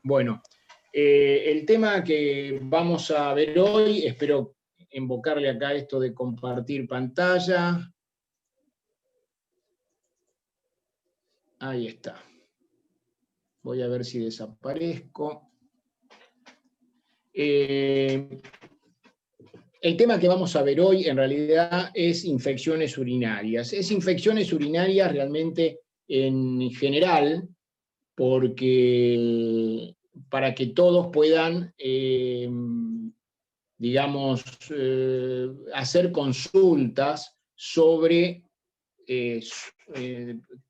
Bueno, el tema que vamos a ver hoy, espero invocarle acá esto de compartir pantalla. Ahí está. Voy a ver si desaparezco. El tema que vamos a ver hoy en realidad es infecciones urinarias. Es infecciones urinarias realmente en general, porque para que todos puedan, digamos, hacer consultas sobre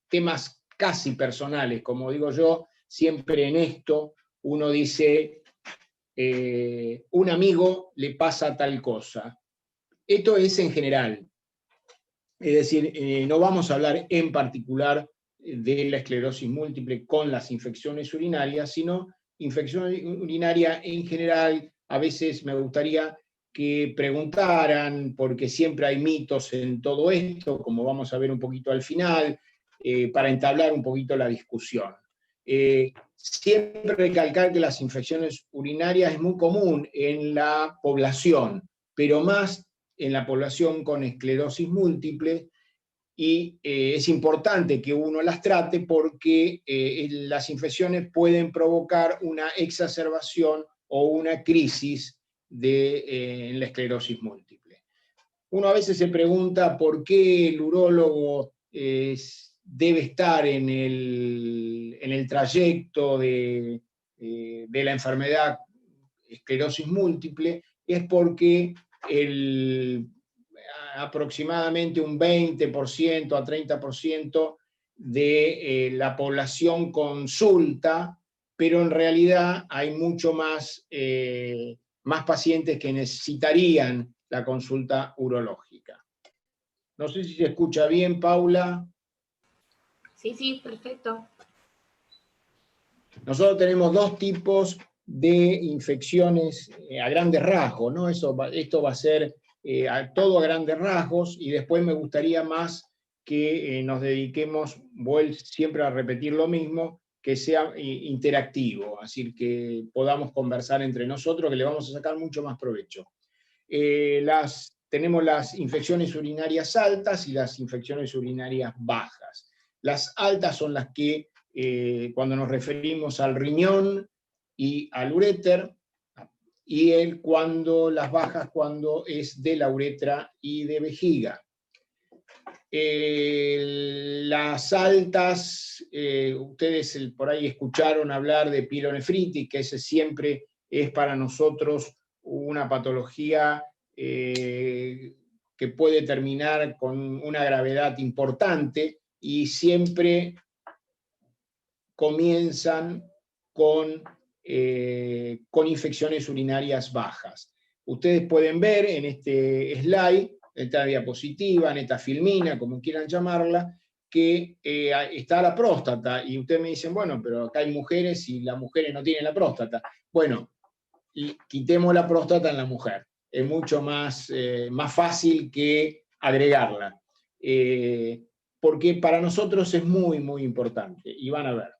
temas casi personales. Como digo yo, siempre en esto uno dice, un amigo le pasa tal cosa. Esto es en general. Es decir, no vamos a hablar en particular de la esclerosis múltiple con las infecciones urinarias, sino infección urinaria en general. A veces me gustaría que preguntaran, porque siempre hay mitos en todo esto, como vamos a ver un poquito al final, para entablar un poquito la discusión. Siempre recalcar que las infecciones urinarias es muy común en la población, pero más en la población con esclerosis múltiple, y es importante que uno las trate porque las infecciones pueden provocar una exacerbación o una crisis en la esclerosis múltiple. Uno a veces se pregunta por qué el urólogo debe estar en el trayecto de la enfermedad esclerosis múltiple. Es porque aproximadamente un 20% a 30% de la población consulta, pero en realidad hay mucho más pacientes que necesitarían la consulta urológica. No sé si se escucha bien, Paula. Sí, perfecto. Nosotros tenemos dos tipos de infecciones a grandes rasgos, ¿no? Esto va a ser todo a grandes rasgos, y después me gustaría más que nos dediquemos, siempre a repetir lo mismo, que sea interactivo, así que podamos conversar entre nosotros, que le vamos a sacar mucho más provecho. Tenemos las infecciones urinarias altas y las infecciones urinarias bajas. Las altas son las que, cuando nos referimos al riñón y al uréter, y las bajas cuando es de la uretra y de vejiga. Las altas, ustedes por ahí escucharon hablar de pielonefritis, que ese siempre es para nosotros una patología que puede terminar con una gravedad importante, y siempre comienzan con infecciones urinarias bajas. Ustedes pueden ver en este slide, en esta diapositiva, en esta filmina, como quieran llamarla, que está la próstata, y ustedes me dicen, bueno, pero acá hay mujeres y las mujeres no tienen la próstata. Bueno, quitemos la próstata en la mujer. Es mucho más fácil que agregarla. Porque para nosotros es muy, muy importante, y van a ver.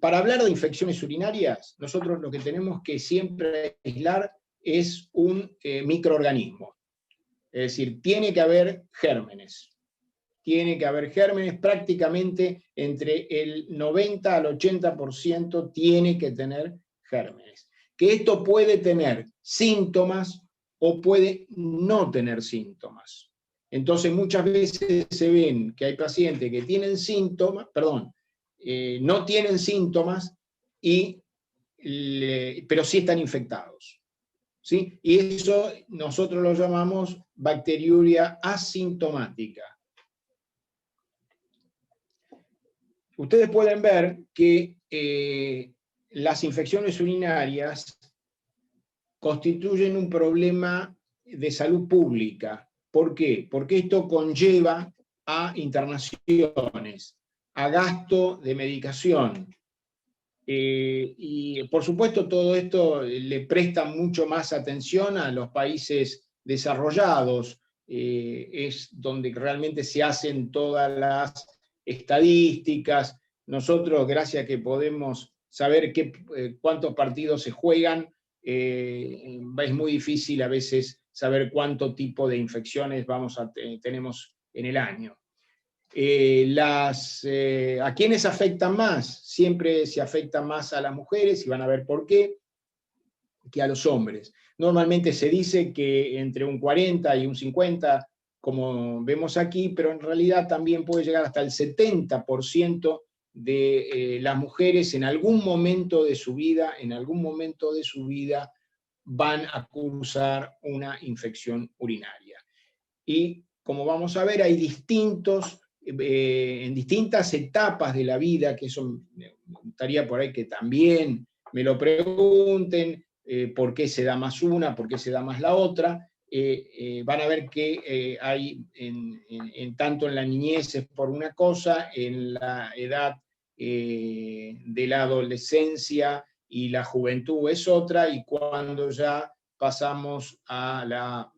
Para hablar de infecciones urinarias, nosotros lo que tenemos que siempre aislar es un microorganismo. Es decir, tiene que haber gérmenes. Tiene que haber gérmenes, prácticamente entre el 90 al 80% tiene que tener gérmenes. Que esto puede tener síntomas o puede no tener síntomas. Entonces muchas veces se ven que hay pacientes que tienen síntomas, no tienen síntomas, pero sí están infectados. ¿Sí? Y eso nosotros lo llamamos bacteriuria asintomática. Ustedes pueden ver que las infecciones urinarias constituyen un problema de salud pública. ¿Por qué? Porque esto conlleva a internaciones, a gasto de medicación. Y por supuesto todo esto le presta mucho más atención a los países desarrollados, es donde realmente se hacen todas las estadísticas. Nosotros, gracias a que podemos saber cuántos partidos se juegan, es muy difícil a veces saber cuánto tipo de infecciones tenemos en el año. ¿A quiénes afectan más? Siempre se afecta más a las mujeres, y van a ver por qué, que a los hombres. Normalmente se dice que entre un 40 y un 50, como vemos aquí, pero en realidad también puede llegar hasta el 70% de las mujeres en algún momento de su vida, van a cursar una infección urinaria. Y como vamos a ver, hay en distintas etapas de la vida, que eso me gustaría por ahí que también me lo pregunten, por qué se da más una, por qué se da más la otra. Van a ver que hay tanto en la niñez es por una cosa, en la edad de la adolescencia y la juventud es otra, y cuando ya pasamos a la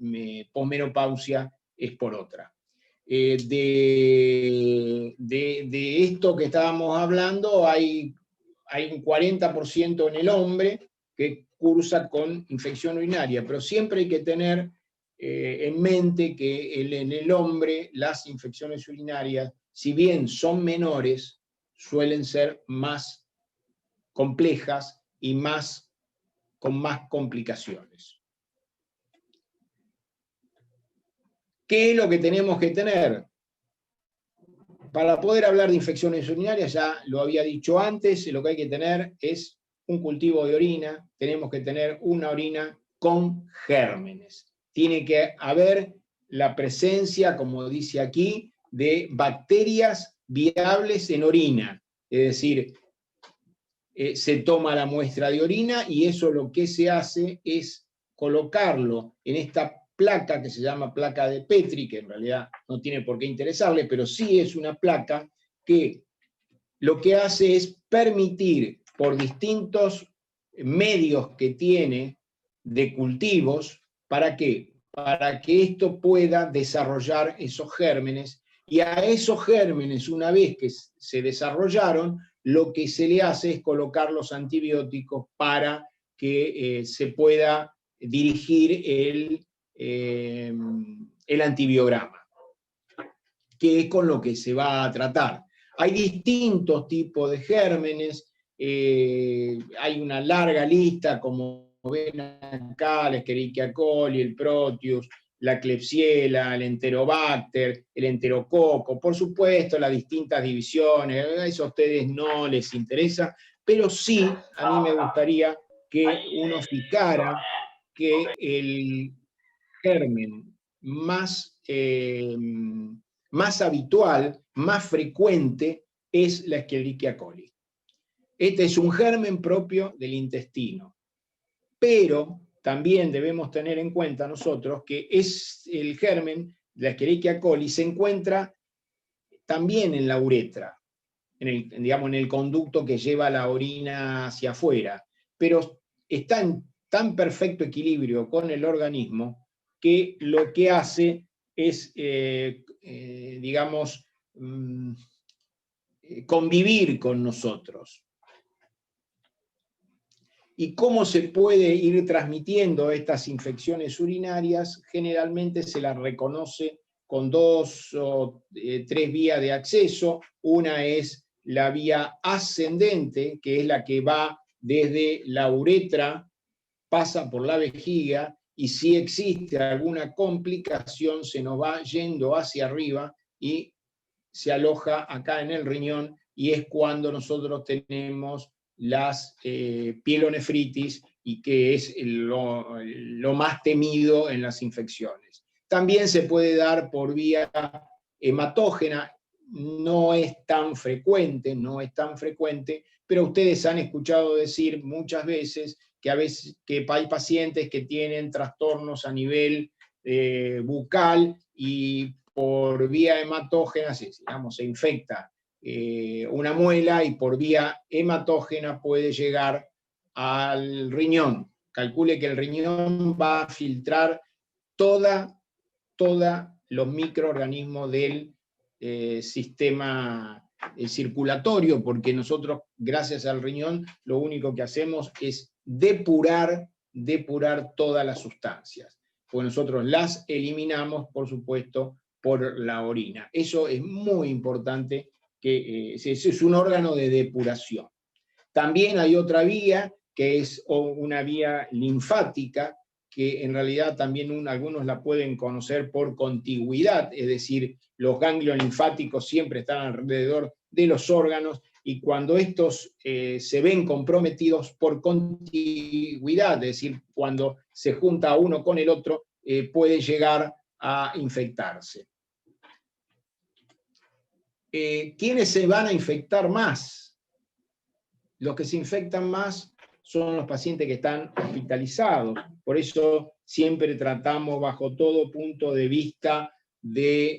posmenopausia es por otra. De esto que estábamos hablando, hay un 40% en el hombre que cursa con infección urinaria, pero siempre hay que tener en mente que en el hombre las infecciones urinarias, si bien son menores, suelen ser más complejas y con más complicaciones. ¿Qué es lo que tenemos que tener? Para poder hablar de infecciones urinarias, ya lo había dicho antes, lo que hay que tener es un cultivo de orina, tenemos que tener una orina con gérmenes. Tiene que haber la presencia, como dice aquí, de bacterias viables en orina. Es decir, se toma la muestra de orina y eso lo que se hace es colocarlo en esta placa que se llama placa de Petri, que en realidad no tiene por qué interesarle, pero sí es una placa que lo que hace es permitir por distintos medios que tiene de cultivos, ¿para qué? Para que esto pueda desarrollar esos gérmenes, y a esos gérmenes, una vez que se desarrollaron, lo que se le hace es colocar los antibióticos para que se pueda dirigir el antibiograma, que es con lo que se va a tratar. Hay distintos tipos de gérmenes, hay una larga lista, como ven acá, la Escherichia coli, el Proteus, la Klebsiella, el Enterobacter, el Enterococo, por supuesto las distintas divisiones, eso a ustedes no les interesa, pero sí a mí me gustaría que uno ficara que el germen más habitual, más frecuente, es la Escherichia coli. Este es un germen propio del intestino, pero también debemos tener en cuenta nosotros que el germen de la Escherichia coli se encuentra también en la uretra, en el conducto que lleva la orina hacia afuera, pero está en tan perfecto equilibrio con el organismo que lo que hace es, convivir con nosotros. ¿Y cómo se puede ir transmitiendo estas infecciones urinarias? Generalmente se las reconoce con 2 o 3 vías de acceso. Una es la vía ascendente, que es la que va desde la uretra, pasa por la vejiga, y si existe alguna complicación se nos va yendo hacia arriba y se aloja acá en el riñón, y es cuando nosotros tenemos las pielonefritis, y que es lo más temido en las infecciones. También se puede dar por vía hematógena, no es tan frecuente, pero ustedes han escuchado decir muchas veces que hay pacientes que tienen trastornos a nivel bucal, y por vía hematógena se infecta una muela, y por vía hematógena puede llegar al riñón. Calcule que el riñón va a filtrar todos los microorganismos del sistema circulatorio, porque nosotros, gracias al riñón, lo único que hacemos es depurar todas las sustancias, pues nosotros las eliminamos, por supuesto, por la orina. Eso es muy importante, que es un órgano de depuración. También hay otra vía, que es una vía linfática, que en realidad también algunos la pueden conocer por contigüidad, es decir, los ganglios linfáticos siempre están alrededor de los órganos, y cuando estos se ven comprometidos por contigüidad, es decir, cuando se junta uno con el otro, puede llegar a infectarse. ¿Quiénes se van a infectar más? Los que se infectan más son los pacientes que están hospitalizados. Por eso siempre tratamos bajo todo punto de vista de,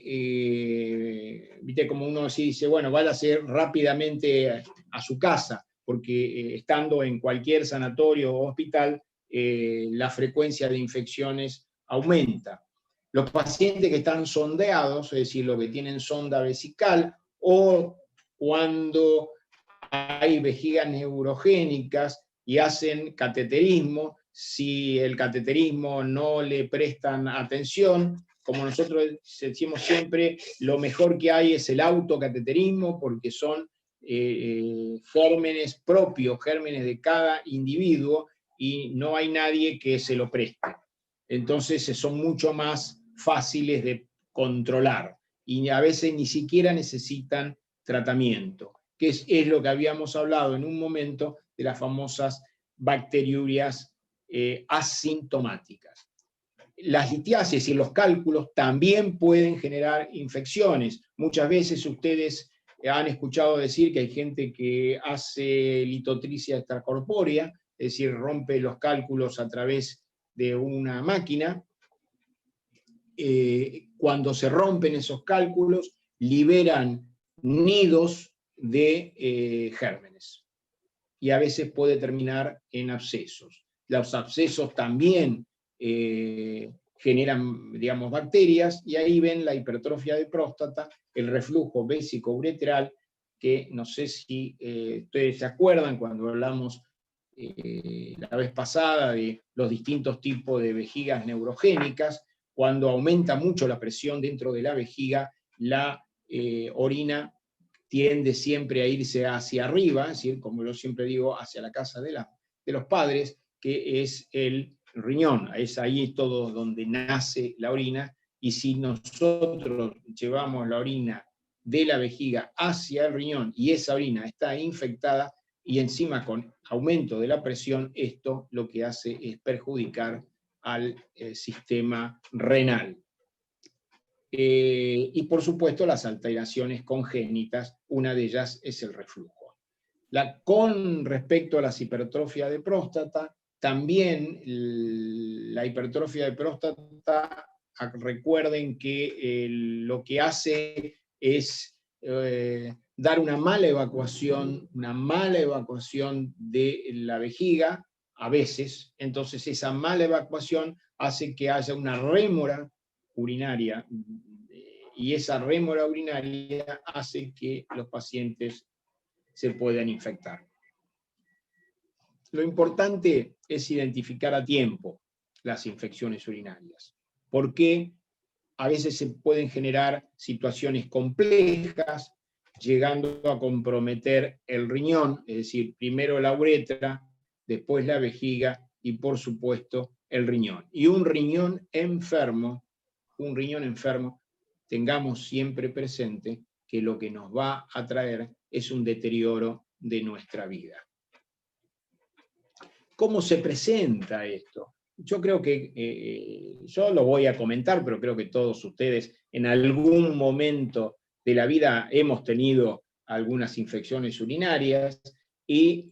viste, como uno así dice, bueno, váyase rápidamente a su casa, porque estando en cualquier sanatorio o hospital, la frecuencia de infecciones aumenta. Los pacientes que están sondeados, es decir, los que tienen sonda vesical, o cuando hay vejigas neurogénicas y hacen cateterismo, si el cateterismo no le prestan atención, como nosotros decimos siempre, lo mejor que hay es el autocateterismo, porque son gérmenes propios, gérmenes de cada individuo, y no hay nadie que se lo preste. Entonces son mucho más fáciles de controlar, y a veces ni siquiera necesitan tratamiento, que es lo que habíamos hablado en un momento de las famosas bacteriurias asintomáticas. Las litiasis y los cálculos también pueden generar infecciones. Muchas veces ustedes han escuchado decir que hay gente que hace litotricia extracorpórea, es decir, rompe los cálculos a través de una máquina. Cuando se rompen esos cálculos, liberan nidos de gérmenes, y a veces puede terminar en abscesos. Los abscesos también generan, digamos, bacterias, y ahí ven la hipertrofia de próstata, el reflujo vésico-uretral, que no sé si ustedes se acuerdan cuando hablamos la vez pasada de los distintos tipos de vejigas neurogénicas. Cuando aumenta mucho la presión dentro de la vejiga, la orina tiende siempre a irse hacia arriba, es decir, como yo siempre digo, hacia la casa de los padres, que es el riñón. Es ahí todo donde nace la orina, y si nosotros llevamos la orina de la vejiga hacia el riñón y esa orina está infectada, y encima con aumento de la presión, esto lo que hace es perjudicar al sistema renal. Y por supuesto las alteraciones congénitas, una de ellas es el reflujo. Con respecto a las hipertrofias de próstata, también la hipertrofia de próstata, recuerden que lo que hace es dar una mala evacuación de la vejiga, a veces. Entonces esa mala evacuación hace que haya una rémora urinaria, y esa rémora urinaria hace que los pacientes se puedan infectar. Lo importante es identificar a tiempo las infecciones urinarias, porque a veces se pueden generar situaciones complejas, llegando a comprometer el riñón, es decir, primero la uretra, después la vejiga y por supuesto el riñón. Y un riñón enfermo, tengamos siempre presente que lo que nos va a traer es un deterioro de nuestra vida. ¿Cómo se presenta esto? Yo creo que, yo lo voy a comentar, pero creo que todos ustedes en algún momento de la vida hemos tenido algunas infecciones urinarias, y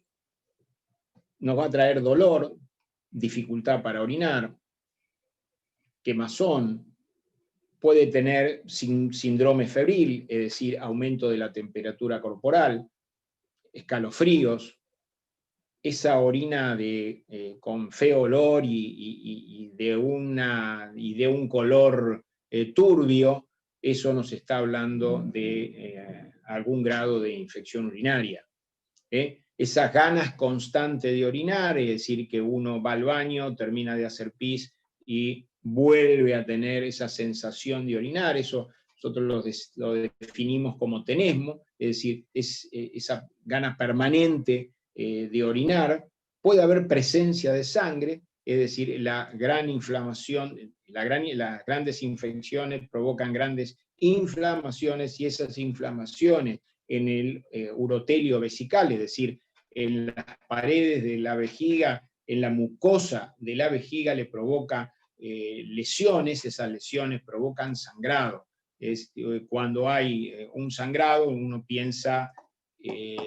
nos va a traer dolor, dificultad para orinar, quemazón, puede tener síndrome febril, es decir, aumento de la temperatura corporal, escalofríos, esa orina con feo olor y de un color turbio, eso nos está hablando de algún grado de infección urinaria. Esas ganas constantes de orinar, es decir, que uno va al baño, termina de hacer pis y vuelve a tener esa sensación de orinar, eso nosotros lo definimos como tenesmo, es decir, es esa gana permanente de orinar. Puede haber presencia de sangre, es decir, la gran inflamación, las grandes infecciones provocan grandes inflamaciones, y esas inflamaciones en el urotelio vesical, es decir, en las paredes de la vejiga, en la mucosa de la vejiga, le provoca lesiones, esas lesiones provocan sangrado. Cuando hay un sangrado, uno piensa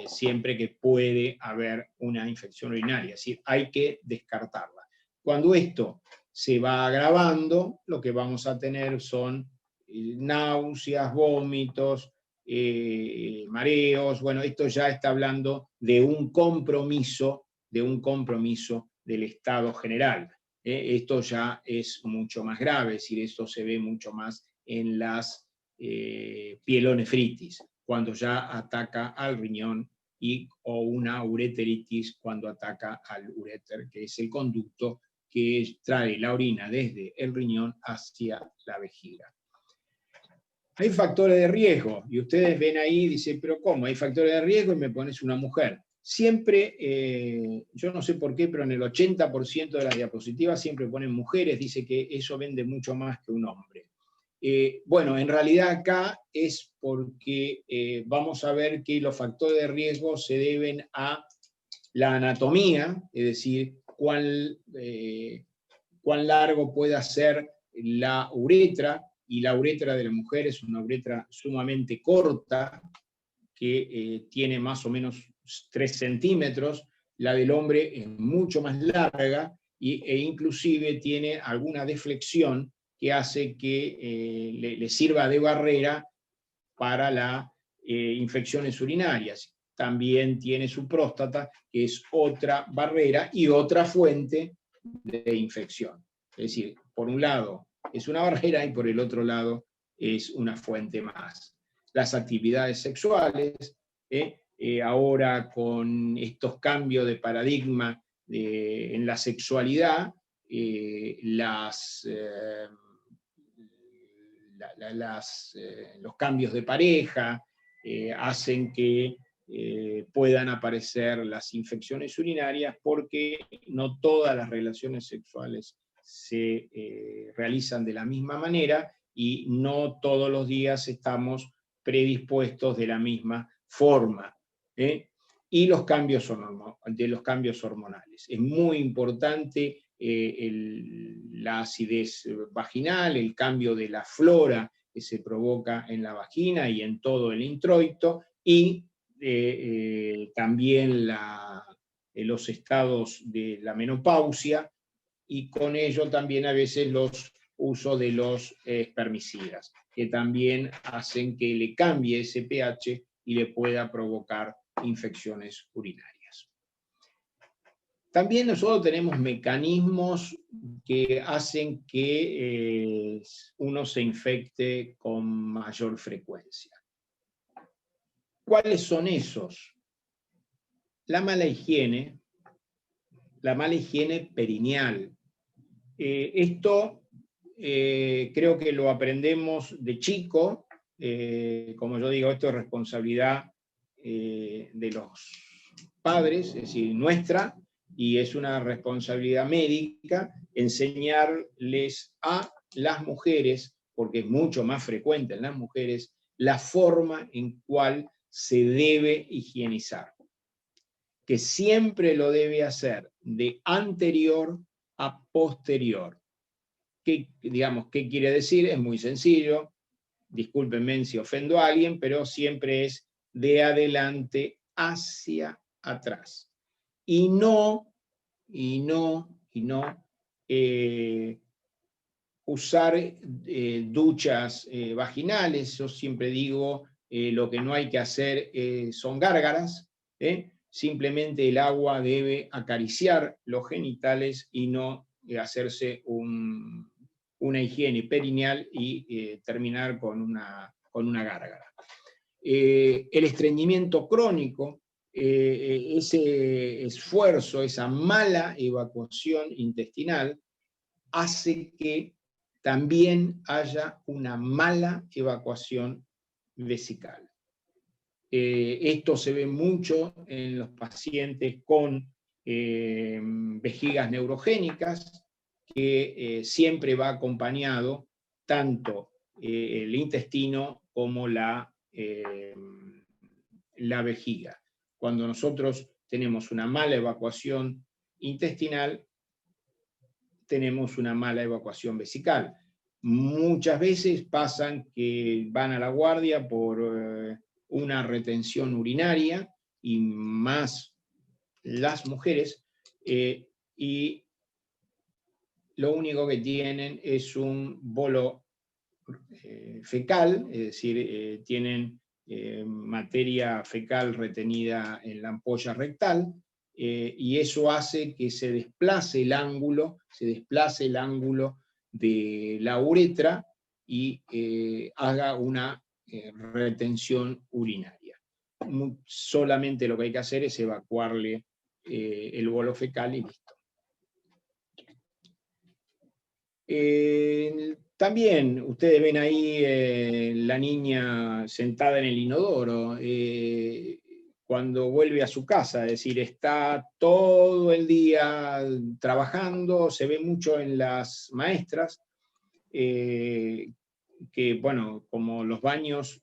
siempre que puede haber una infección urinaria, es decir, hay que descartarla. Cuando esto se va agravando, lo que vamos a tener son náuseas, vómitos, mareos. Bueno, esto ya está hablando de un compromiso del estado general. Esto ya es mucho más grave, es decir, esto se ve mucho más en las pielonefritis, cuando ya ataca al riñón, o una ureteritis cuando ataca al uréter, que es el conducto que trae la orina desde el riñón hacia la vejiga. Hay factores de riesgo, y ustedes ven ahí, dicen, pero ¿cómo? Hay factores de riesgo y me pones una mujer. Siempre, yo no sé por qué, pero en el 80% de las diapositivas siempre ponen mujeres, dice que eso vende mucho más que un hombre. Bueno, en realidad acá es porque vamos a ver que los factores de riesgo se deben a la anatomía, es decir, cuán largo puede ser la uretra, y la uretra de la mujer es una uretra sumamente corta, que tiene más o menos 3 centímetros, la del hombre es mucho más larga, e inclusive tiene alguna deflexión que hace que le sirva de barrera para las infecciones urinarias. También tiene su próstata, que es otra barrera y otra fuente de infección. Es decir, por un lado es una barrera y por el otro lado es una fuente más. Las actividades sexuales, ahora con estos cambios de paradigma en la sexualidad, los cambios de pareja hacen que puedan aparecer las infecciones urinarias, porque no todas las relaciones sexuales se realizan de la misma manera y no todos los días estamos predispuestos de la misma forma. Y los cambios hormonales. Es muy importante la acidez vaginal, el cambio de la flora que se provoca en la vagina y en todo el introito, y también los estados de la menopausia, y con ello también a veces los usos de los espermicidas, que también hacen que le cambie ese pH y le pueda provocar infecciones urinarias. También nosotros tenemos mecanismos que hacen que uno se infecte con mayor frecuencia. ¿Cuáles son esos? La mala higiene perineal. Esto creo que lo aprendemos de chico. Como yo digo, esto es responsabilidad de los padres, es decir, nuestra, y es una responsabilidad médica enseñarles a las mujeres, porque es mucho más frecuente en las mujeres, la forma en cual se debe higienizar, que siempre lo debe hacer de anterior a posterior. ¿Qué quiere decir? Es muy sencillo, discúlpenme si ofendo a alguien, pero siempre es de adelante hacia atrás. Y no usar duchas vaginales. Yo siempre digo, lo que no hay que hacer son gárgaras. Simplemente el agua debe acariciar los genitales y no hacerse una higiene perineal y terminar con una gárgara. El estreñimiento crónico, ese esfuerzo, esa mala evacuación intestinal, hace que también haya una mala evacuación vesical. Esto se ve mucho en los pacientes con vejigas neurogénicas, que siempre va acompañado tanto el intestino como la vejiga. Cuando nosotros tenemos una mala evacuación intestinal, tenemos una mala evacuación vesical. Muchas veces pasan que van a la guardia por una retención urinaria, y más las mujeres, y lo único que tienen es un bolo fecal, es decir, tienen materia fecal retenida en la ampolla rectal, y eso hace que se desplace el ángulo de la uretra y haga una retención urinaria. Solamente lo que hay que hacer es evacuarle el bolo fecal y listo. También ustedes ven ahí la niña sentada en el inodoro, cuando vuelve a su casa, es decir, está todo el día trabajando. Se ve mucho en las maestras, que, bueno, como los baños,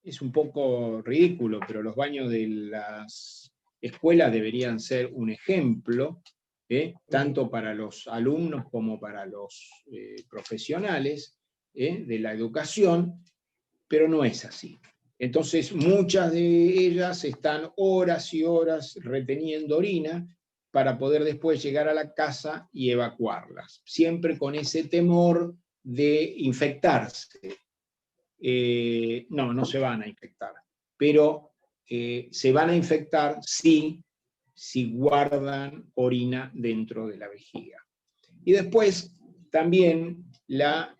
es un poco ridículo, pero los baños de las escuelas deberían ser un ejemplo, tanto para los alumnos como para los profesionales de la educación, pero no es así. Entonces, muchas de ellas están horas y horas reteniendo orina para poder después llegar a la casa y evacuarlas, siempre con ese temor de infectarse. No se van a infectar, pero se van a infectar si guardan orina dentro de la vejiga. Y después también la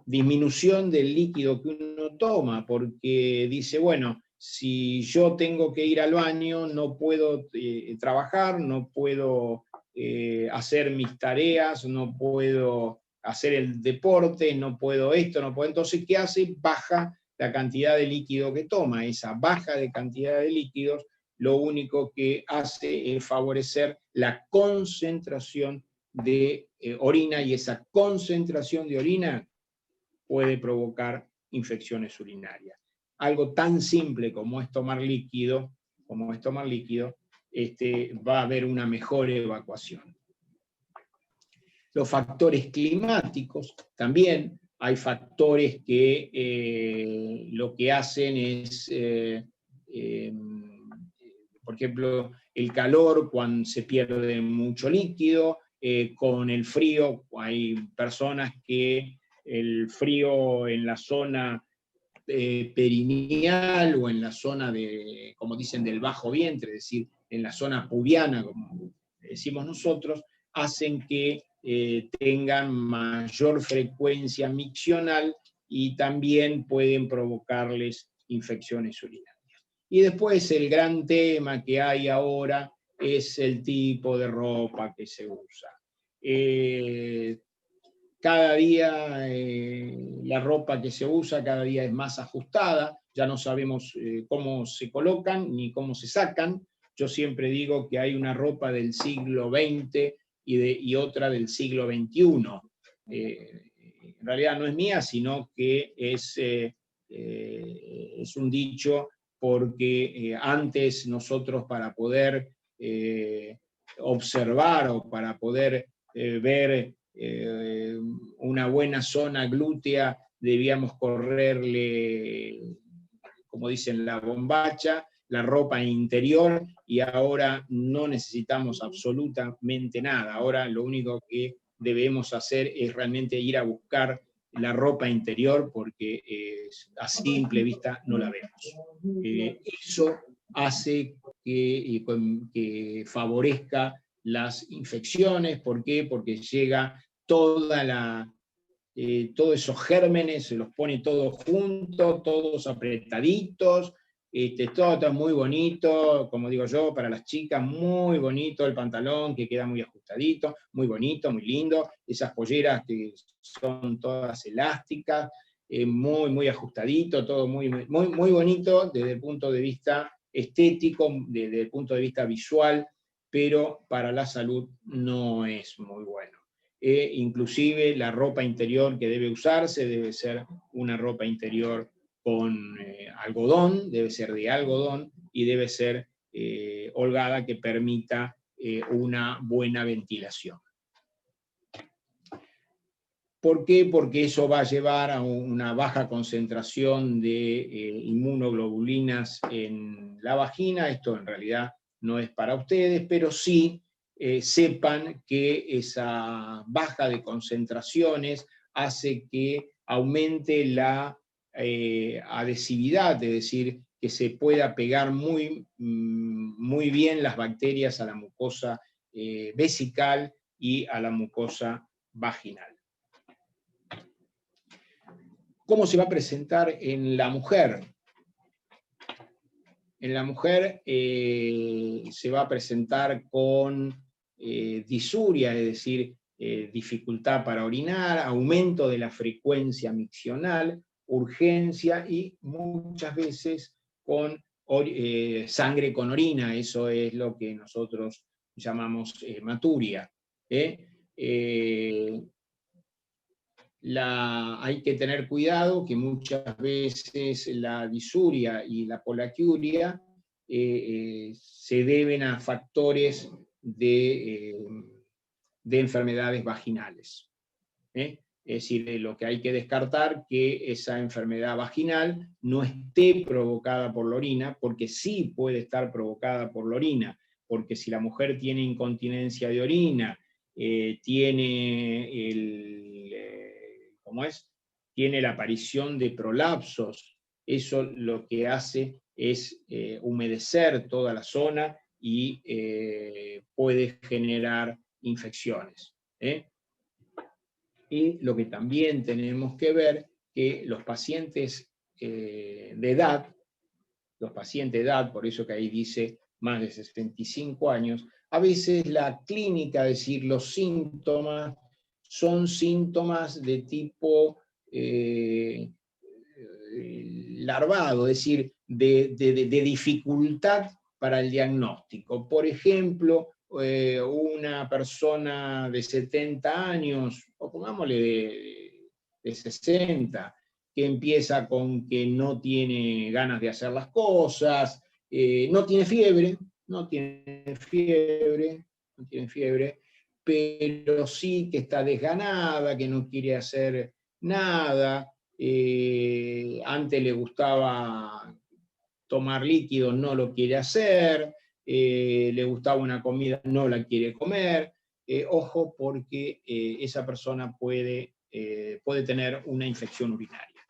disminución del líquido que uno toma, porque dice, bueno, si yo tengo que ir al baño, no puedo trabajar, no puedo hacer mis tareas, no puedo hacer el deporte, no puedo esto, no puedo. Entonces, ¿qué hace? Baja la cantidad de líquido que toma. Esa baja de cantidad de líquidos lo único que hace es favorecer la concentración de orina, y esa concentración de orina puede provocar infecciones urinarias. Algo tan simple como es tomar líquido, va a haber una mejor evacuación. Los factores climáticos también. Hay factores que lo que hacen es, por ejemplo, el calor, cuando se pierde mucho líquido. Con el frío, hay personas que el frío en la zona perineal o en la zona de, como dicen, del bajo vientre, es decir, en la zona pubiana, como decimos nosotros, hacen que tengan mayor frecuencia miccional y también pueden provocarles infecciones urinarias. Y después el gran tema que hay ahora es el tipo de ropa que se usa. Cada día la ropa que se usa cada día es más ajustada, ya no sabemos cómo se colocan ni cómo se sacan. Yo siempre digo que hay una ropa del siglo XX y otra del siglo XXI. En realidad no es mía, sino que es un dicho, porque antes nosotros, para poder observar o para poder ver una buena zona glútea, debíamos correrle, como dicen, la bombacha, la ropa interior, y ahora no necesitamos absolutamente nada. Ahora lo único que debemos hacer es realmente ir a buscar la ropa interior, porque a simple vista no la vemos. Eso hace que favorezca las infecciones. ¿Por qué? Porque llega toda todos esos gérmenes, se los pone todos juntos, todos apretaditos, todo está muy bonito, como digo yo, para las chicas, muy bonito el pantalón, que queda muy ajustadito, muy bonito, muy lindo, esas polleras que son todas elásticas, muy, muy ajustadito, todo muy, muy, muy bonito desde el punto de vista estético, desde el punto de vista visual, pero para la salud no es muy bueno. Inclusive la ropa interior que debe usarse debe ser una ropa interior con algodón, debe ser de algodón y debe ser holgada, que permita una buena ventilación. ¿Por qué? Porque eso va a llevar a una baja concentración de inmunoglobulinas en la vagina. Esto en realidad no es para ustedes, pero sí sepan que esa baja de concentraciones hace que aumente la adhesividad, es decir, que se pueda pegar muy, muy bien las bacterias a la mucosa vesical y a la mucosa vaginal. ¿Cómo se va a presentar en la mujer? En la mujer se va a presentar con disuria, es decir, dificultad para orinar, aumento de la frecuencia miccional, urgencia y muchas veces con sangre con orina. Eso es lo que nosotros llamamos hematuria. Hay que tener cuidado que muchas veces la disuria y la polaquiuria se deben a factores de enfermedades vaginales. Es decir, lo que hay que descartar que esa enfermedad vaginal no esté provocada por la orina, porque sí puede estar provocada por la orina, porque si la mujer tiene incontinencia de orina, tiene tiene la aparición de prolapsos, eso lo que hace es humedecer toda la zona y puede generar infecciones. Y lo que también tenemos que ver, que los pacientes de edad, por eso que ahí dice más de 65 años, a veces la clínica, es decir, los síntomas, son síntomas de tipo larvado, es decir, de dificultad para el diagnóstico. Por ejemplo, una persona de 70 años, o pongámosle de 60, que empieza con que no tiene ganas de hacer las cosas, no tiene fiebre, pero sí que está desganada, que no quiere hacer nada. Antes le gustaba tomar líquido, no lo quiere hacer, le gustaba una comida, no la quiere comer. Ojo, porque esa persona puede tener una infección urinaria.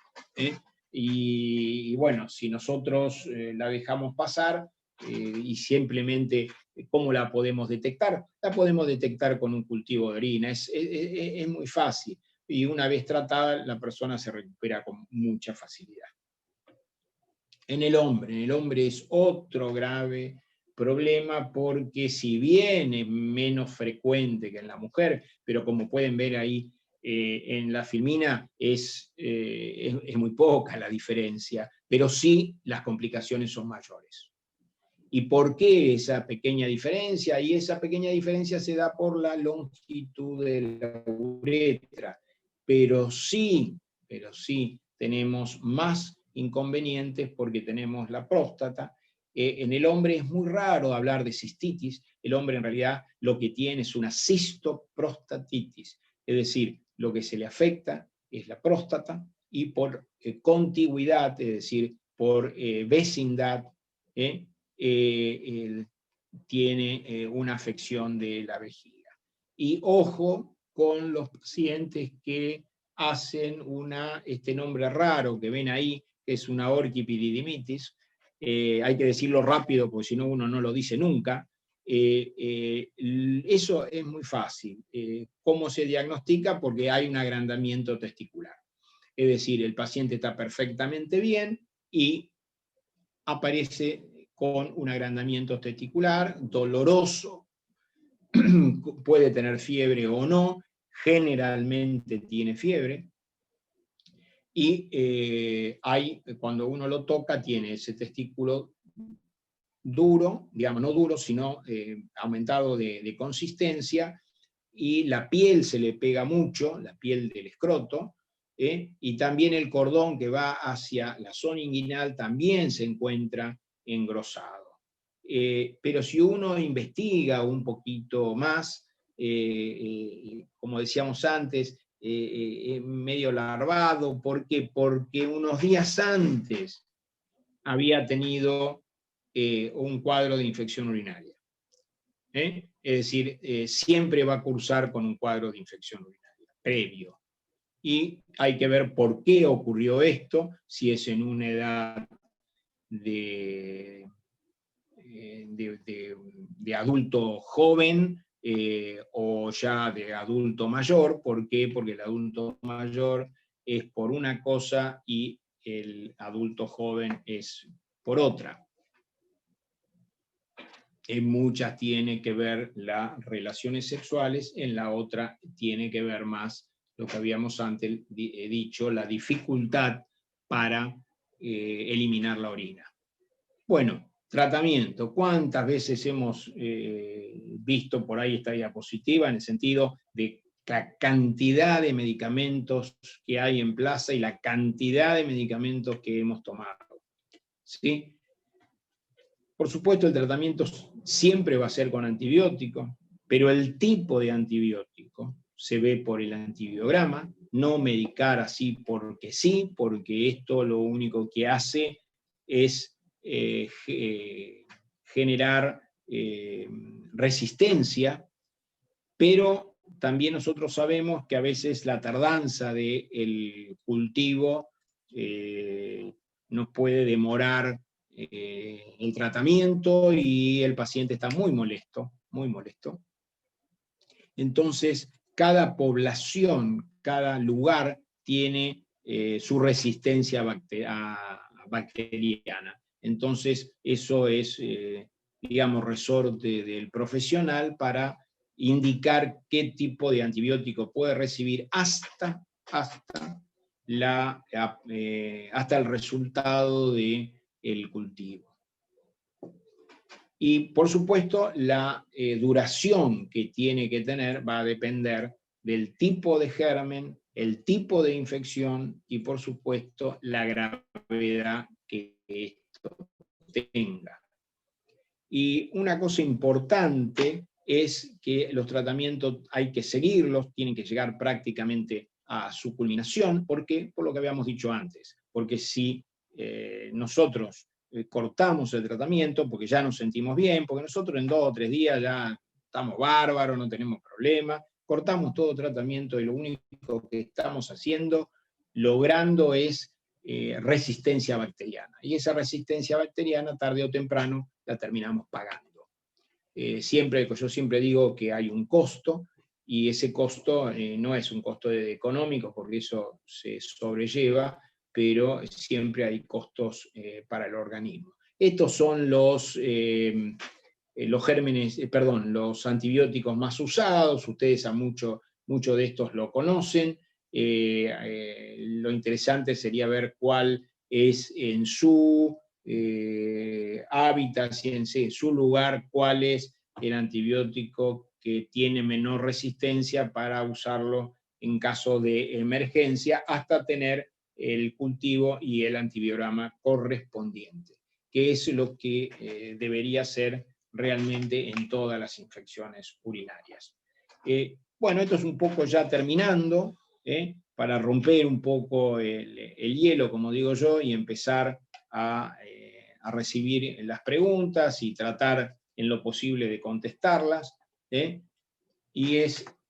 Y bueno, si nosotros la dejamos pasar y simplemente, ¿cómo la podemos detectar? La podemos detectar con un cultivo de orina, es muy fácil. Y una vez tratada, la persona se recupera con mucha facilidad. En el hombre es otro grave problema, porque si bien es menos frecuente que en la mujer, pero como pueden ver ahí en la filmina es muy poca la diferencia, pero sí las complicaciones son mayores. ¿Y por qué esa pequeña diferencia? Y esa pequeña diferencia se da por la longitud de la uretra, pero sí tenemos más inconvenientes porque tenemos la próstata. En el hombre es muy raro hablar de cistitis. El hombre en realidad lo que tiene es una cistoprostatitis, es decir, lo que se le afecta es la próstata, y por contigüidad, es decir, por vecindad, tiene una afección de la vejiga. Y ojo con los pacientes que hacen este nombre raro que ven ahí, que es una orquipididimitis. Hay que decirlo rápido porque si no uno no lo dice nunca. Eso es muy fácil. ¿Cómo se diagnostica? Porque hay un agrandamiento testicular. Es decir, el paciente está perfectamente bien y aparece con un agrandamiento testicular doloroso, puede tener fiebre o no, generalmente tiene fiebre, y cuando uno lo toca tiene ese testículo duro, digamos no duro, sino aumentado de consistencia, y la piel se le pega mucho, la piel del escroto, y también el cordón que va hacia la zona inguinal también se encuentra engrosado. Pero si uno investiga un poquito más, como decíamos antes, medio larvado, ¿por qué? Porque unos días antes había tenido un cuadro de infección urinaria. Es decir, siempre va a cursar con un cuadro de infección urinaria previo. Y hay que ver por qué ocurrió esto, si es en una edad de adulto joven o ya de adulto mayor. ¿Por qué? Porque el adulto mayor es por una cosa y el adulto joven es por otra. En muchas tiene que ver las relaciones sexuales, en la otra tiene que ver más lo que habíamos antes dicho, la dificultad para eliminar la orina. Bueno, tratamiento. ¿Cuántas veces hemos visto por ahí esta diapositiva en el sentido de la cantidad de medicamentos que hay en plaza y la cantidad de medicamentos que hemos tomado? ¿Sí? Por supuesto, el tratamiento siempre va a ser con antibiótico, pero el tipo de antibiótico se ve por el antibiograma, no medicar así porque sí, porque esto lo único que hace es generar resistencia, pero también nosotros sabemos que a veces la tardanza del cultivo nos puede demorar el tratamiento y el paciente está muy molesto, muy molesto. Entonces, cada población, cada lugar tiene su resistencia bacteriana. Entonces, eso es, digamos, resorte del profesional para indicar qué tipo de antibiótico puede recibir hasta el resultado del cultivo. Y por supuesto, la duración que tiene que tener va a depender del tipo de germen, el tipo de infección y por supuesto la gravedad que esto tenga. Y una cosa importante es que los tratamientos hay que seguirlos, tienen que llegar prácticamente a su culminación, porque, por lo que habíamos dicho antes, porque si nosotros cortamos el tratamiento porque ya nos sentimos bien, porque nosotros en 2 o 3 días ya estamos bárbaros, no tenemos problema, cortamos todo tratamiento y lo único que estamos logrando es resistencia bacteriana. Y esa resistencia bacteriana, tarde o temprano, la terminamos pagando. Yo siempre digo que hay un costo, y ese costo no es un costo económico, porque eso se sobrelleva, pero siempre hay costos para el organismo. Estos son los antibióticos más usados, ustedes a mucho de estos lo conocen. Lo interesante sería ver cuál es en su hábitat, en su lugar, cuál es el antibiótico que tiene menor resistencia para usarlo en caso de emergencia, hasta tener el cultivo y el antibiograma correspondiente, que es lo que debería ser realmente en todas las infecciones urinarias. Bueno, esto es un poco ya terminando, para romper un poco el hielo, como digo yo, y empezar a recibir las preguntas y tratar en lo posible de contestarlas. Y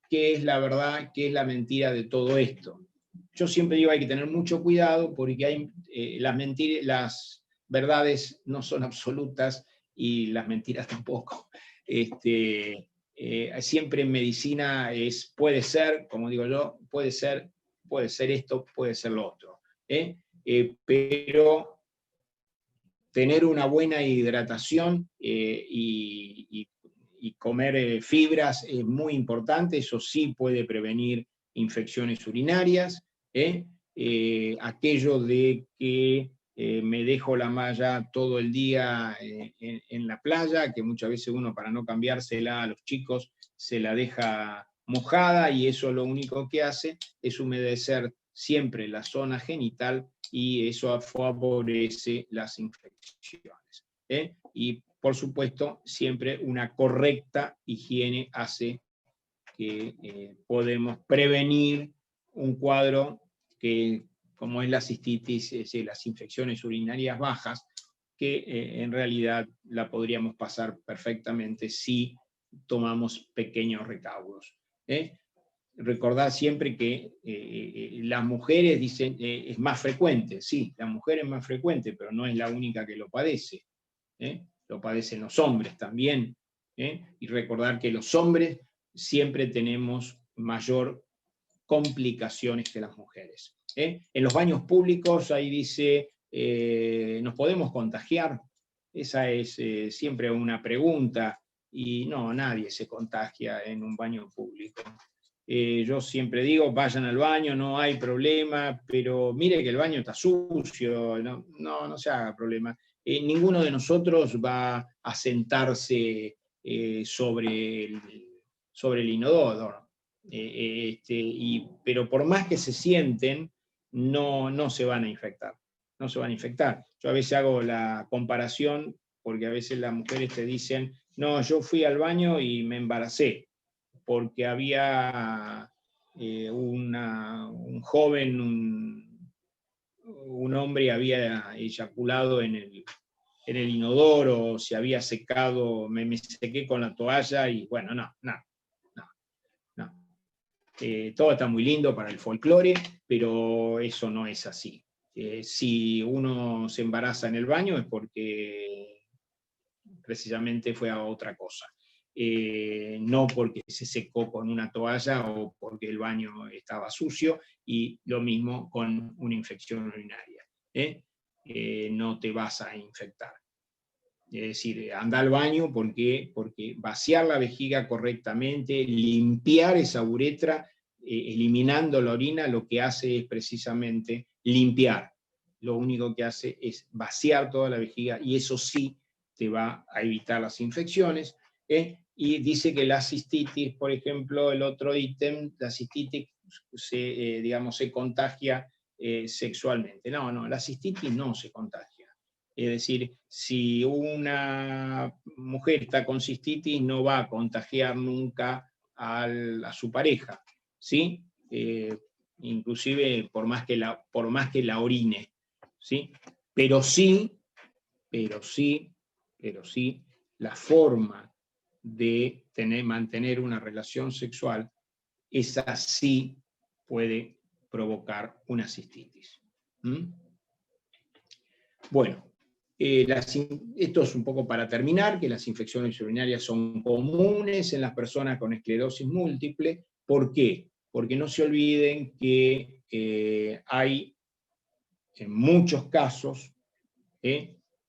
qué es la verdad, qué es la mentira de todo esto. Yo siempre digo hay que tener mucho cuidado porque las verdades no son absolutas y las mentiras tampoco. Siempre en medicina puede ser, como digo yo, puede ser esto, puede ser lo otro. Pero tener una buena hidratación y comer fibras es muy importante, eso sí puede prevenir infecciones urinarias. Aquello de que me dejo la malla todo el día en la playa, que muchas veces uno, para no cambiársela a los chicos, se la deja mojada, y eso lo único que hace es humedecer siempre la zona genital, y eso favorece las infecciones. Y por supuesto, siempre una correcta higiene hace que podemos prevenir un cuadro que, como es la cistitis, es decir, las infecciones urinarias bajas, que en realidad la podríamos pasar perfectamente si tomamos pequeños recaudos. Recordad siempre que las mujeres dicen, es más frecuente. Sí, la mujer es más frecuente, pero no es la única que lo padece. Lo padecen los hombres también. Y recordar que los hombres siempre tenemos mayor complicaciones que las mujeres. En los baños públicos, ahí dice, ¿nos podemos contagiar? Esa es siempre una pregunta, y no, nadie se contagia en un baño público. Yo siempre digo, vayan al baño, no hay problema, pero mire que el baño está sucio, no se haga problema. Ninguno de nosotros va a sentarse sobre el inodoro, pero por más que se sienten, no se van a infectar. No se van a infectar. Yo a veces hago la comparación, porque a veces las mujeres te dicen, no, yo fui al baño y me embaracé, porque había un joven, un hombre había eyaculado en el inodoro, se había secado, me sequé con la toalla, y bueno, no. Todo está muy lindo para el folclore, pero eso no es así. Si uno se embaraza en el baño es porque precisamente fue a otra cosa. No porque se secó con una toalla o porque el baño estaba sucio, y lo mismo con una infección urinaria. No te vas a infectar. Es decir, anda al baño porque vaciar la vejiga correctamente, limpiar esa uretra, eliminando la orina, lo que hace es precisamente limpiar. Lo único que hace es vaciar toda la vejiga, y eso sí te va a evitar las infecciones. Y dice que la cistitis, por ejemplo, el otro ítem, la cistitis se contagia sexualmente. No, la cistitis no se contagia. Es decir, si una mujer está con cistitis, no va a contagiar nunca a su pareja, ¿sí? Inclusive por más que la orine, ¿sí? Pero sí, la forma de mantener una relación sexual, esa sí puede provocar una cistitis. Bueno, esto es un poco para terminar, que las infecciones urinarias son comunes en las personas con esclerosis múltiple. ¿Por qué? Porque no se olviden que hay, en muchos casos,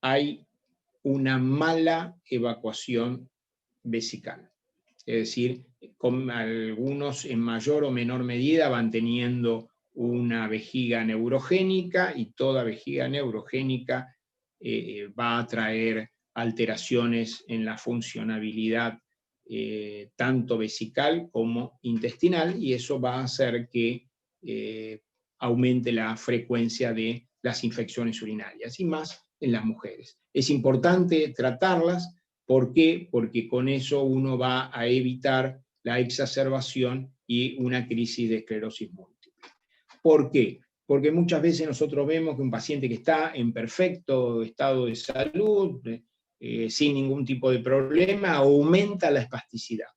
hay una mala evacuación vesical. Es decir, algunos en mayor o menor medida van teniendo una vejiga neurogénica, y toda vejiga neurogénica va a traer alteraciones en la funcionabilidad tanto vesical como intestinal, y eso va a hacer que aumente la frecuencia de las infecciones urinarias, y más en las mujeres. Es importante tratarlas. ¿Por qué? Porque con eso uno va a evitar la exacerbación y una crisis de esclerosis múltiple. ¿Por qué? Porque muchas veces nosotros vemos que un paciente que está en perfecto estado de salud, sin ningún tipo de problema, aumenta la espasticidad.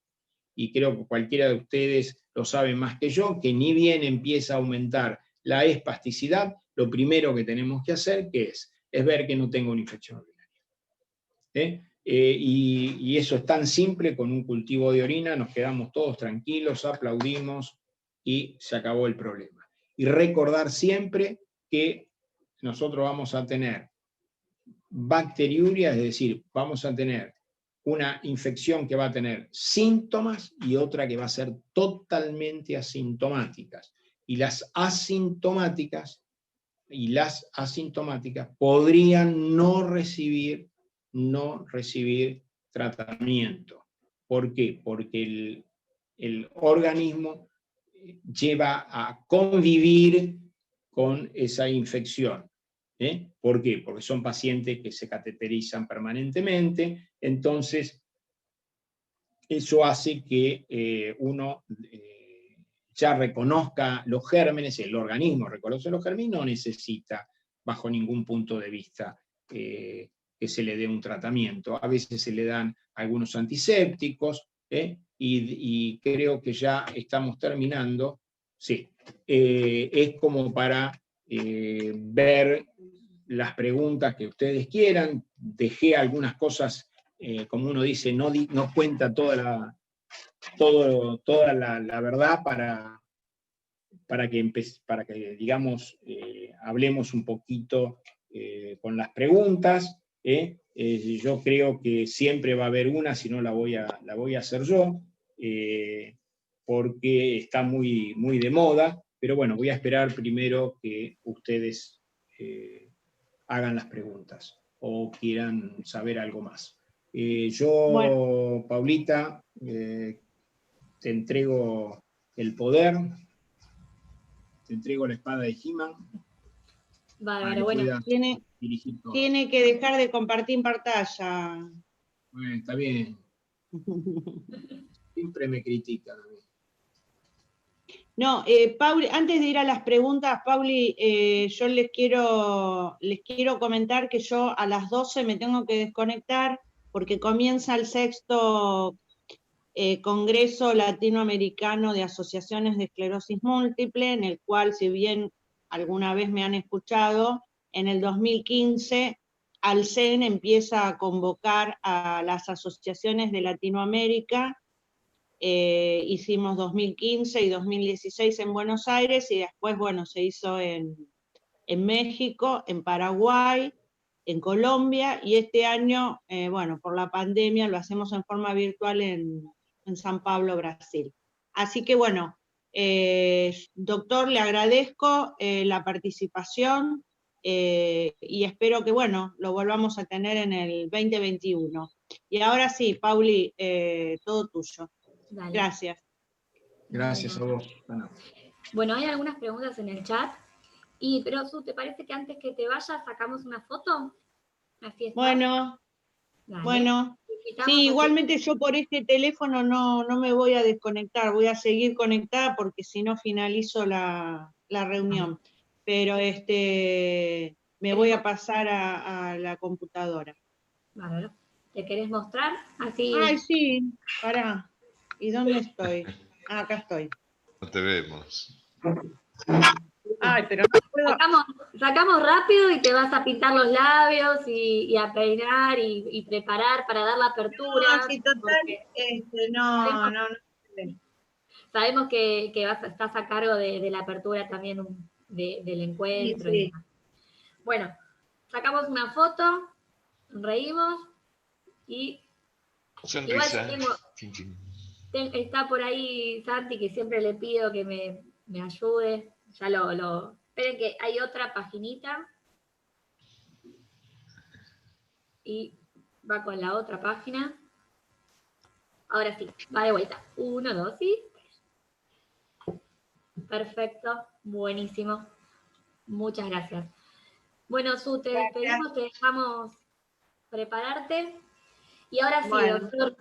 Y creo que cualquiera de ustedes lo sabe más que yo, que ni bien empieza a aumentar la espasticidad, lo primero que tenemos que hacer, ¿qué es? Es ver que no tengo una infección urinaria. y eso es tan simple, con un cultivo de orina nos quedamos todos tranquilos, aplaudimos y se acabó el problema. Y recordar siempre que nosotros vamos a tener bacteriuria, es decir, vamos a tener una infección que va a tener síntomas y otra que va a ser totalmente asintomáticas. Y las asintomáticas podrían no recibir tratamiento. ¿Por qué? Porque el organismo lleva a convivir con esa infección. ¿Por qué? Porque son pacientes que se cateterizan permanentemente, entonces eso hace que uno ya reconozca los gérmenes, el organismo reconoce los gérmenes y no necesita, bajo ningún punto de vista, que se le dé un tratamiento. A veces se le dan algunos antisépticos, y creo que ya estamos terminando. Sí, es como para ver las preguntas que ustedes quieran. Dejé algunas cosas, como uno dice, no cuenta toda la verdad para que digamos, hablemos un poquito con las preguntas. Yo creo que siempre va a haber una, si no la voy a hacer yo, porque está muy, muy de moda, pero bueno, voy a esperar primero que ustedes hagan las preguntas o quieran saber algo más. Bueno. Paulita, te entrego el poder, te entrego la espada de He-Man. Bárbaro, bueno. Tiene que dejar de compartir pantalla. Bueno, está bien. Siempre me critican a mí. No, Pauli, antes de ir a las preguntas, Pauli, yo les quiero comentar que yo a las 12 me tengo que desconectar porque comienza el 6º Congreso Latinoamericano de Asociaciones de Esclerosis Múltiple, en el cual, si bien alguna vez me han escuchado, en el 2015 Alcen empieza a convocar a las asociaciones de Latinoamérica. Hicimos 2015 y 2016 en Buenos Aires y después, bueno, se hizo en México, en Paraguay, en Colombia, y este año, bueno, por la pandemia lo hacemos en forma virtual en San Pablo, Brasil. Así que bueno, doctor, le agradezco la participación y espero que, bueno, lo volvamos a tener en el 2021. Y ahora sí, Pauli, todo tuyo. Dale. Gracias. Gracias a vos, Ana. Bueno, hay algunas preguntas en el chat. Pero, Su, ¿te parece que antes que te vayas sacamos una foto? Así está. Bueno, Dale. bueno. Sí, igualmente yo por este teléfono no me voy a desconectar, voy a seguir conectada porque si no finalizo la reunión. Pero me voy a pasar a la computadora. Bárbaro. ¿Te querés mostrar? Así. Ay, sí, pará. ¿Y dónde estoy? Ah, acá estoy. No te vemos. Ay, pero no puedo. Sacamos rápido y te vas a pintar los labios y a peinar y preparar para dar la apertura. No, sí, total, no. Sabemos que estás a cargo de la apertura también del encuentro. Sí. Y demás. Bueno, sacamos una foto, reímos y Sonrisa. igual está por ahí Santi, que siempre le pido que me ayude. Ya esperen que hay otra paginita. Y va con la otra página. Ahora sí, va de vuelta. 1, 2 y 3. Perfecto, buenísimo. Muchas gracias. Bueno, Su, te despedimos, te dejamos prepararte. Y ahora sí, doctor,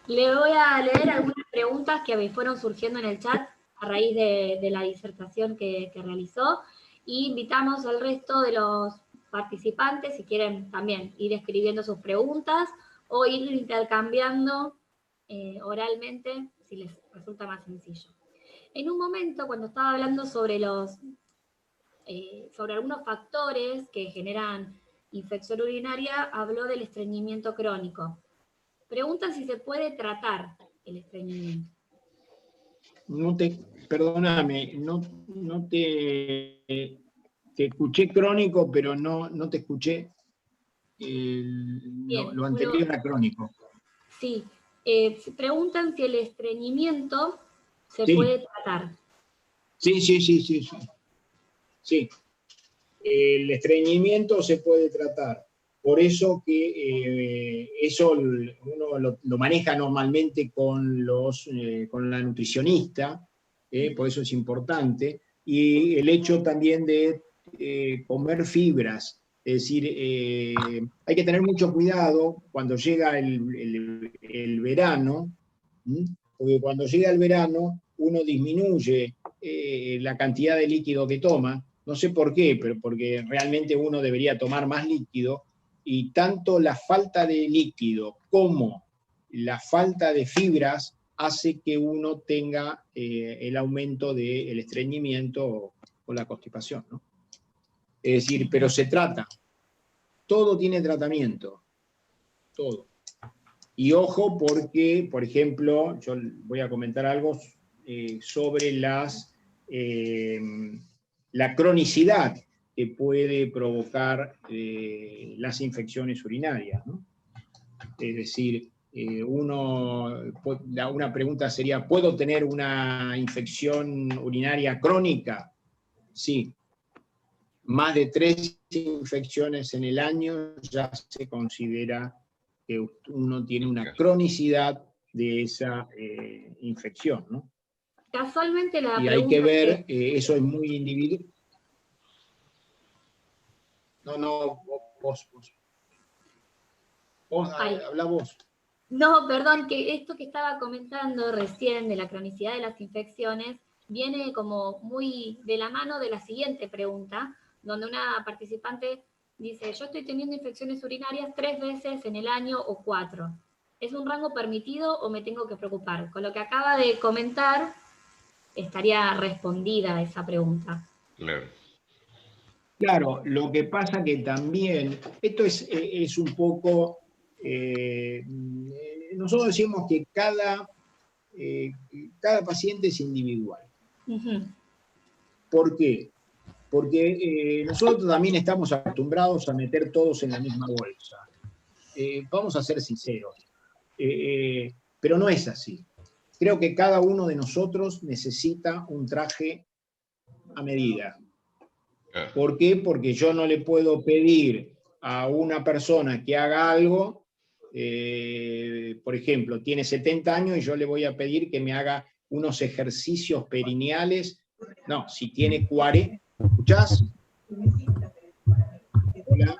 le voy a leer algunas preguntas que me fueron surgiendo en el chat a raíz de la disertación que realizó. Y invitamos al resto de los participantes, si quieren también ir escribiendo sus preguntas o ir intercambiando oralmente, si les resulta más sencillo. En un momento, cuando estaba hablando sobre algunos factores que generan infección urinaria, habló del estreñimiento crónico. preguntan si se puede tratar el estreñimiento. Perdóname, no te escuché crónico, pero no te escuché Bien, lo anterior a crónico. Sí, preguntan si el estreñimiento se Sí. puede tratar. Sí. Sí, el estreñimiento se puede tratar. Por eso que eso uno lo maneja normalmente con la nutricionista, por eso es importante. Y el hecho también de comer fibras. Es decir, hay que tener mucho cuidado cuando llega el verano, porque cuando llega el verano uno disminuye la cantidad de líquido que toma. No sé por qué, pero porque realmente uno debería tomar más líquido, y tanto la falta de líquido como la falta de fibras hace que uno tenga el aumento del estreñimiento o la constipación, ¿no? Es decir, pero se trata. Todo tiene tratamiento. Todo. Y ojo porque, por ejemplo, yo voy a comentar algo sobre la cronicidad que puede provocar las infecciones urinarias, ¿no? Es decir, una pregunta sería, ¿puedo tener una infección urinaria crónica? Sí. Más de 3 infecciones en el año ya se considera que uno tiene una cronicidad de esa infección, ¿no? Casualmente la Y pregunta hay que ver, eso es muy individual. No, vos. Habla vos. No, perdón, que esto que estaba comentando recién de la cronicidad de las infecciones viene como muy de la mano de la siguiente pregunta, donde una participante dice, yo estoy teniendo infecciones urinarias 3 veces en el año o 4. ¿Es un rango permitido o me tengo que preocupar? Con lo que acaba de comentar, estaría respondida esa pregunta. Claro, lo que pasa que también, esto es un poco, nosotros decimos que cada paciente es individual. Uh-huh. ¿Por qué? Porque nosotros también estamos acostumbrados a meter todos en la misma bolsa. Vamos a ser sinceros, pero no es así. Creo que cada uno de nosotros necesita un traje a medida. ¿Por qué? Porque yo no le puedo pedir a una persona que haga algo, por ejemplo, tiene 70 años y yo le voy a pedir que me haga unos ejercicios perineales. No, si tiene 40, ¿escuchás? Hola.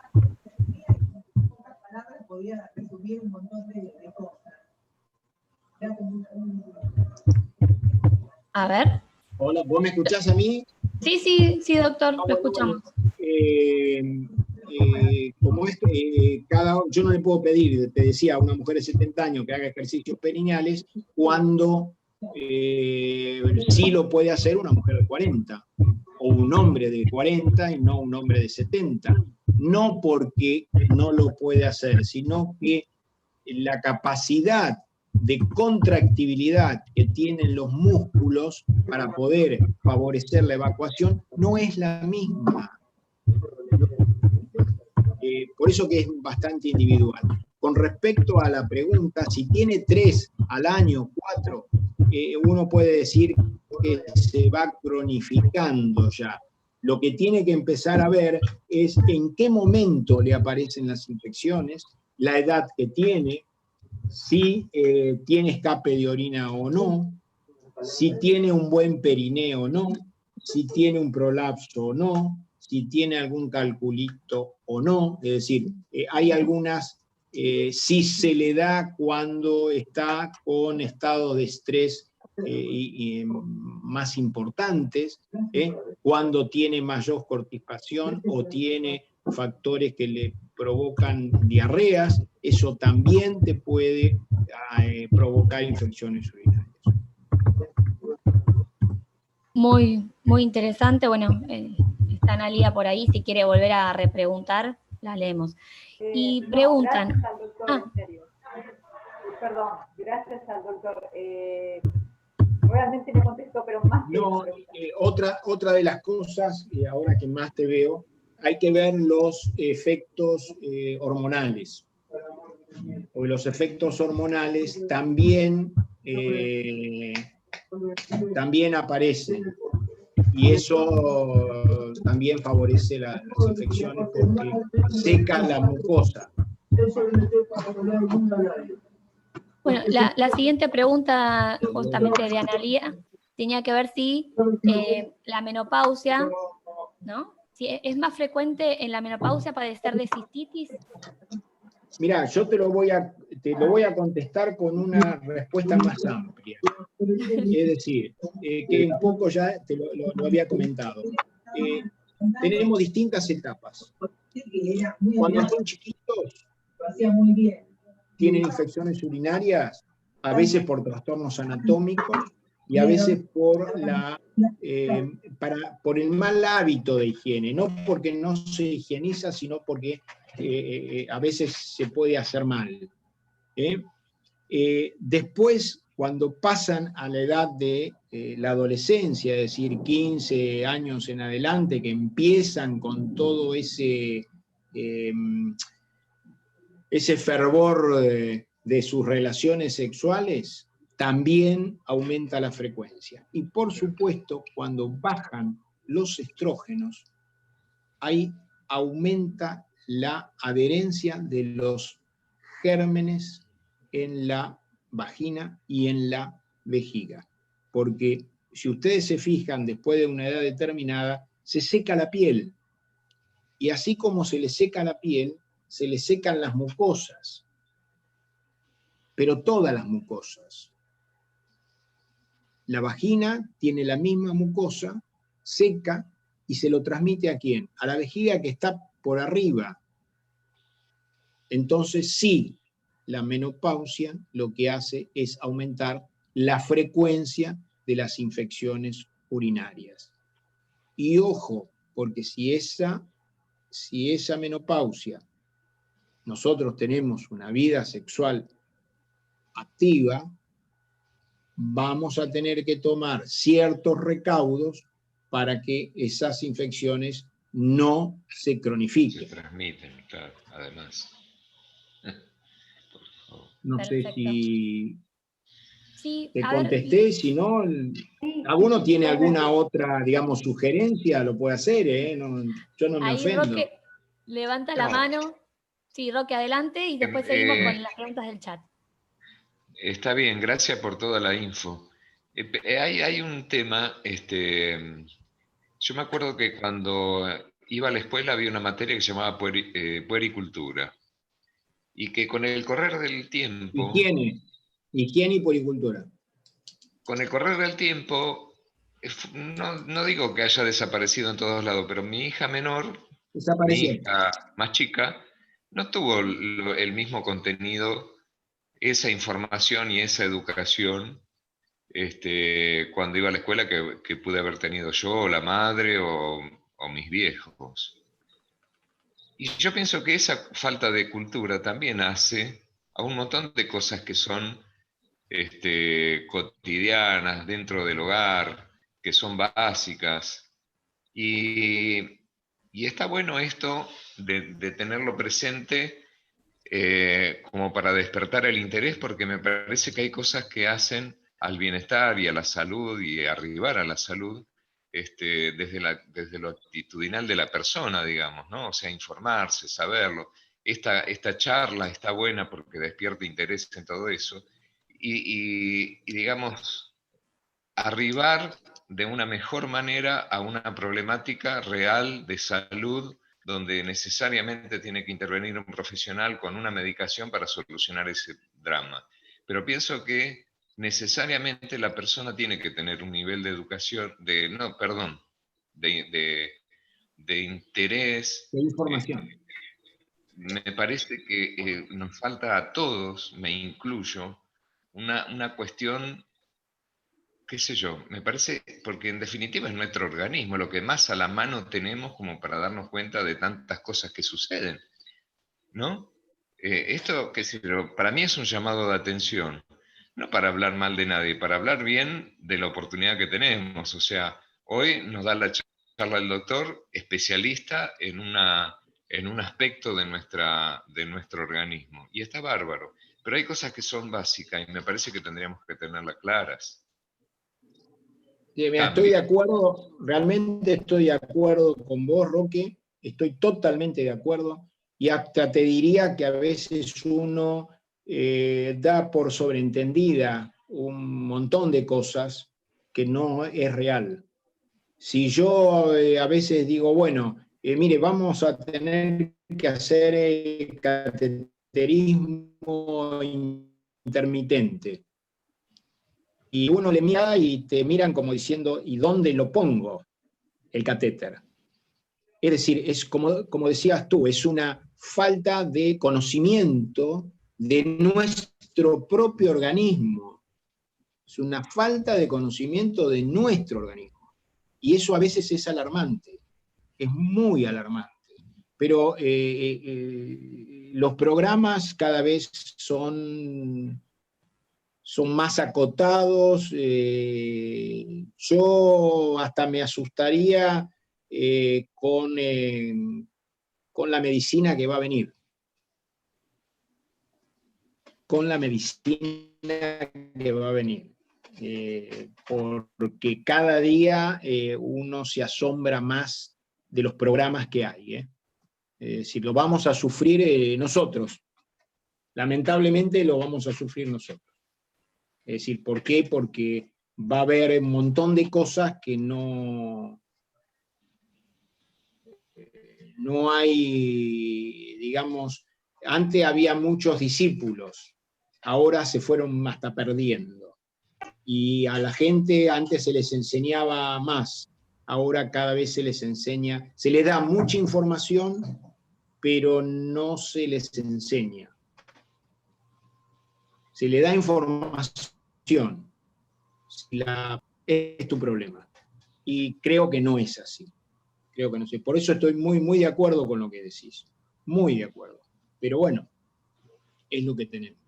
A ver. Hola, ¿vos me escuchás a mí? Sí, doctor, lo escuchamos. Como yo no le puedo pedir, te decía, a una mujer de 70 años que haga ejercicios perineales cuando sí lo puede hacer una mujer de 40, o un hombre de 40 y no un hombre de 70. No porque no lo puede hacer, sino que la capacidad de contractibilidad que tienen los músculos para poder favorecer la evacuación no es la misma. Por eso que es bastante individual. Con respecto a la pregunta, si tiene 3 al año, 4, uno puede decir que se va cronificando ya. Lo que tiene que empezar a ver es en qué momento le aparecen las infecciones, la edad que tiene, si tiene escape de orina o no, si tiene un buen perineo o no, si tiene un prolapso o no, si tiene algún calculito o no. Es decir, hay algunas, si se le da cuando está con estados de estrés más importantes, cuando tiene mayor constipación o tiene factores que le provocan diarreas, eso también te puede provocar infecciones urinarias. Muy interesante. Bueno, está Analia por ahí, si quiere volver a repreguntar, la leemos. Y preguntan... perdón, gracias al doctor. Realmente me contestó, pero más que No, una pregunta. otra de las cosas, y ahora que más te veo, hay que ver los efectos hormonales. Porque los efectos hormonales también aparecen. Y eso también favorece las infecciones porque seca la mucosa. Bueno, la siguiente pregunta justamente de Analía tenía que ver si la menopausia, ¿no? Si es más frecuente en la menopausia padecer de cistitis. Mirá, yo te lo voy a contestar con una respuesta más amplia. Es decir, que un poco ya te lo había comentado. Tenemos distintas etapas. Cuando son chiquitos, tienen infecciones urinarias, a veces por trastornos anatómicos y a veces por el mal hábito de higiene, no porque no se higieniza, sino porque a veces se puede hacer mal. Después, cuando pasan a la edad de la adolescencia, es decir, 15 años en adelante, que empiezan con todo ese fervor de sus relaciones sexuales, también aumenta la frecuencia. Y por supuesto, cuando bajan los estrógenos, ahí aumenta la adherencia de los gérmenes en la vagina y en la vejiga. Porque si ustedes se fijan, después de una edad determinada, se seca la piel. Y así como se le seca la piel, se le secan las mucosas. Pero todas las mucosas. La vagina tiene la misma mucosa, seca, y se lo transmite ¿a quién? A la vejiga que está por arriba. Entonces sí, la menopausia lo que hace es aumentar la frecuencia de las infecciones urinarias. Y ojo, porque si esa menopausia, nosotros tenemos una vida sexual activa, vamos a tener que tomar ciertos recaudos para que esas infecciones no se cronifiquen. Se transmiten, claro, además. No Perfecto. sé si Sí, te a ver, contesté, si no, alguno tiene alguna otra, digamos, sugerencia, lo puede hacer, yo no me ahí ofendo. Roque levanta la No. mano. Sí, Roque, adelante y después seguimos con las preguntas del chat. Está bien, gracias por toda la info. Hay un tema, yo me acuerdo que cuando iba a la escuela había una materia que se llamaba puericultura, y que con el correr del tiempo, Higiene y puericultura. con el correr del tiempo, no digo que haya desaparecido en todos lados, pero mi hija menor, mi hija más chica, no tuvo el mismo contenido, esa información y esa educación cuando iba a la escuela que pude haber tenido yo, la madre o mis viejos. Y yo pienso que esa falta de cultura también hace a un montón de cosas que son cotidianas dentro del hogar, que son básicas. Y está bueno esto de tenerlo presente como para despertar el interés, porque me parece que hay cosas que hacen al bienestar y a la salud y arribar a la salud desde lo actitudinal de la persona, digamos, ¿no? O sea, informarse, saberlo. Esta charla está buena porque despierta interés en todo eso. Y digamos, arribar de una mejor manera a una problemática real de salud donde necesariamente tiene que intervenir un profesional con una medicación para solucionar ese drama. Pero pienso que necesariamente la persona tiene que tener un nivel de educación, de interés. De información. Me parece que nos falta a todos, me incluyo, una cuestión, qué sé yo, me parece, porque en definitiva es nuestro organismo, lo que más a la mano tenemos como para darnos cuenta de tantas cosas que suceden, ¿no? esto, qué sé yo, para mí es un llamado de atención, no para hablar mal de nadie, para hablar bien de la oportunidad que tenemos. O sea, hoy nos da la charla el doctor especialista en un aspecto de nuestro organismo, y está bárbaro. Pero hay cosas que son básicas y me parece que tendríamos que tenerlas claras. Sí, mira, estoy de acuerdo, realmente estoy de acuerdo con vos, Roque, estoy totalmente de acuerdo, y hasta te diría que a veces uno da por sobreentendida un montón de cosas que no es real. Si yo a veces digo, bueno, mire, vamos a tener que hacer cateterismo intermitente, y uno le mira y te miran como diciendo, ¿y dónde lo pongo el catéter? Es decir, es como decías tú, es una falta de conocimiento de nuestro propio organismo. Es una falta de conocimiento de nuestro organismo. Y eso a veces es alarmante, es muy alarmante. Pero los programas cada vez son más acotados. Yo hasta me asustaría con la medicina que va a venir. Con la medicina que va a venir. Porque cada día uno se asombra más de los programas que hay. Si lo vamos a sufrir nosotros. Lamentablemente lo vamos a sufrir nosotros. Es decir, ¿por qué? Porque va a haber un montón de cosas que no hay, digamos, antes había muchos discípulos, ahora se fueron hasta perdiendo. Y a la gente antes se les enseñaba más, ahora cada vez se les enseña, se les da mucha información, pero no se les enseña. Se le da información. Es tu problema. Y creo que no es así. Creo que no es. Por eso estoy muy, muy de acuerdo con lo que decís. Muy de acuerdo. Pero bueno, es lo que tenemos.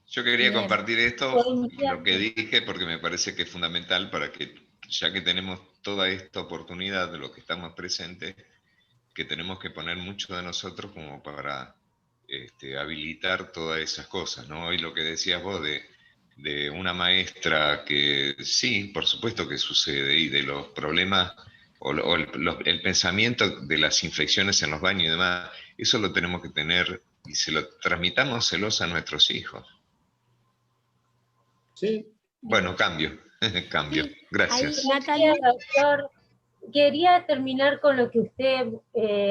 Yo quería Bien. compartir esto, Bueno, lo que dije, porque me parece que es fundamental para que, ya que tenemos toda esta oportunidad de lo que estamos presentes, que tenemos que poner mucho de nosotros como para habilitar todas esas cosas, ¿no? Y lo que decías vos de una maestra que sí, por supuesto que sucede, y de los problemas o el pensamiento de las infecciones en los baños y demás, eso lo tenemos que tener y se lo transmitámoselos a nuestros hijos. ¿Sí? Bueno, cambio. Sí, Gracias. ahí, Natalia. Doctor, quería terminar con lo que usted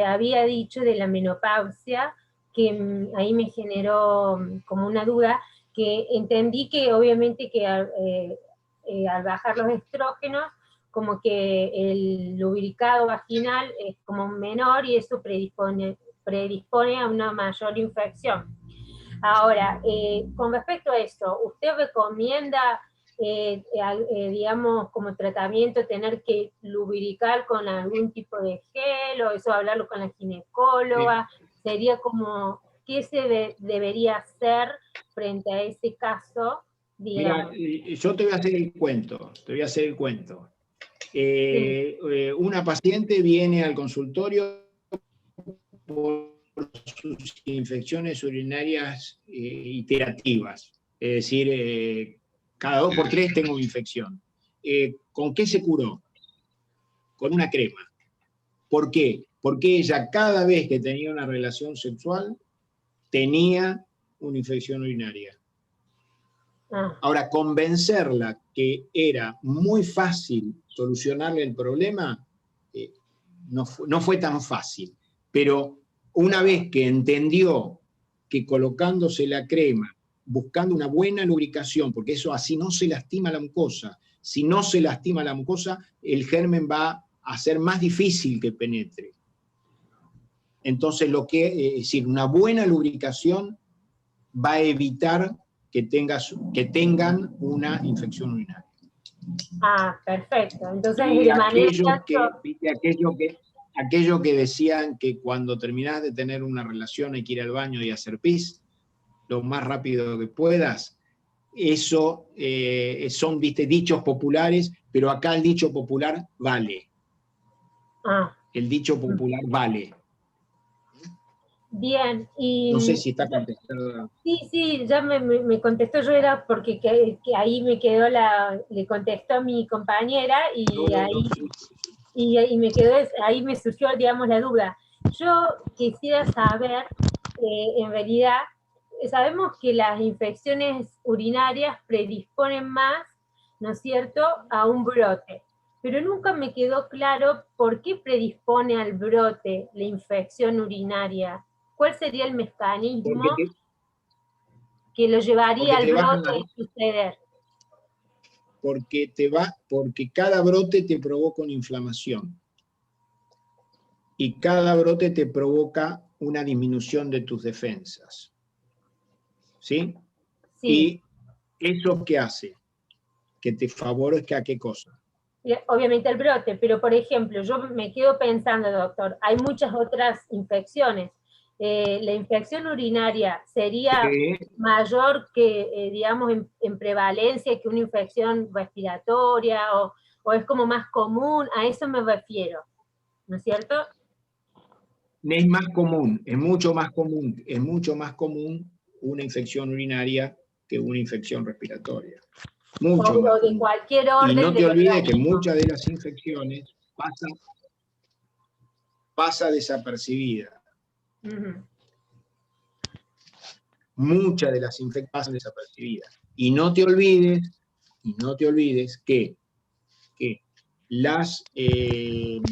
había dicho de la menopausia, que ahí me generó como una duda, que entendí que obviamente que al bajar los estrógenos, como que el lubricado vaginal es como menor y eso predispone a una mayor infección. Ahora, con respecto a eso, ¿usted recomienda, digamos, como tratamiento tener que lubricar con algún tipo de gel, o eso hablarlo con la ginecóloga? Sí. Sería como, ¿qué se debería hacer frente a ese caso? Digamos? Mira, yo te voy a hacer el cuento. Sí. Una paciente viene al consultorio por sus infecciones urinarias iterativas, es decir, cada 2 por 3 tengo infección. ¿Con qué se curó? Con una crema. ¿Por qué? Porque ella cada vez que tenía una relación sexual tenía una infección urinaria. Ahora, convencerla que era muy fácil solucionarle el problema no fue tan fácil, pero una vez que entendió que colocándose la crema, buscando una buena lubricación, porque eso así no se lastima la mucosa, si no se lastima la mucosa, el germen va a ser más difícil que penetre. Entonces, es decir, una buena lubricación va a evitar que tengan una infección urinaria. Ah, perfecto. Entonces, y de manera aquello que decían que cuando terminás de tener una relación hay que ir al baño y hacer pis, lo más rápido que puedas, eso son, viste, dichos populares, pero acá el dicho popular vale. Ah, El dicho popular vale. bien. Y No sé si está contestado. sí, ya me contestó. Yo era porque que ahí me quedó le contestó a mi compañera y ahí, y me quedó, ahí me surgió, digamos, la duda. Yo quisiera saber, en realidad, sabemos que las infecciones urinarias predisponen más, ¿no es cierto?, a un brote. Pero nunca me quedó claro por qué predispone al brote la infección urinaria. ¿Cuál sería el mecanismo que lo llevaría al brote a suceder? Porque cada brote te provoca una inflamación. Y cada brote te provoca una disminución de tus defensas. ¿Sí? Sí. ¿Y eso qué hace? Que te favorezca qué cosa. Obviamente el brote, pero por ejemplo, yo me quedo pensando, doctor, hay muchas otras infecciones. La infección urinaria sería mayor que, digamos, en prevalencia que una infección respiratoria, o es como más común, a eso me refiero, ¿no es cierto? Es más común, es mucho más común una infección urinaria que una infección respiratoria. Mucho más. O de cualquier orden. Y no te olvides que muchas de las infecciones pasa desapercibida. Uh-huh. Muchas de las infecciones pasan desapercibidas. Y no te olvides que el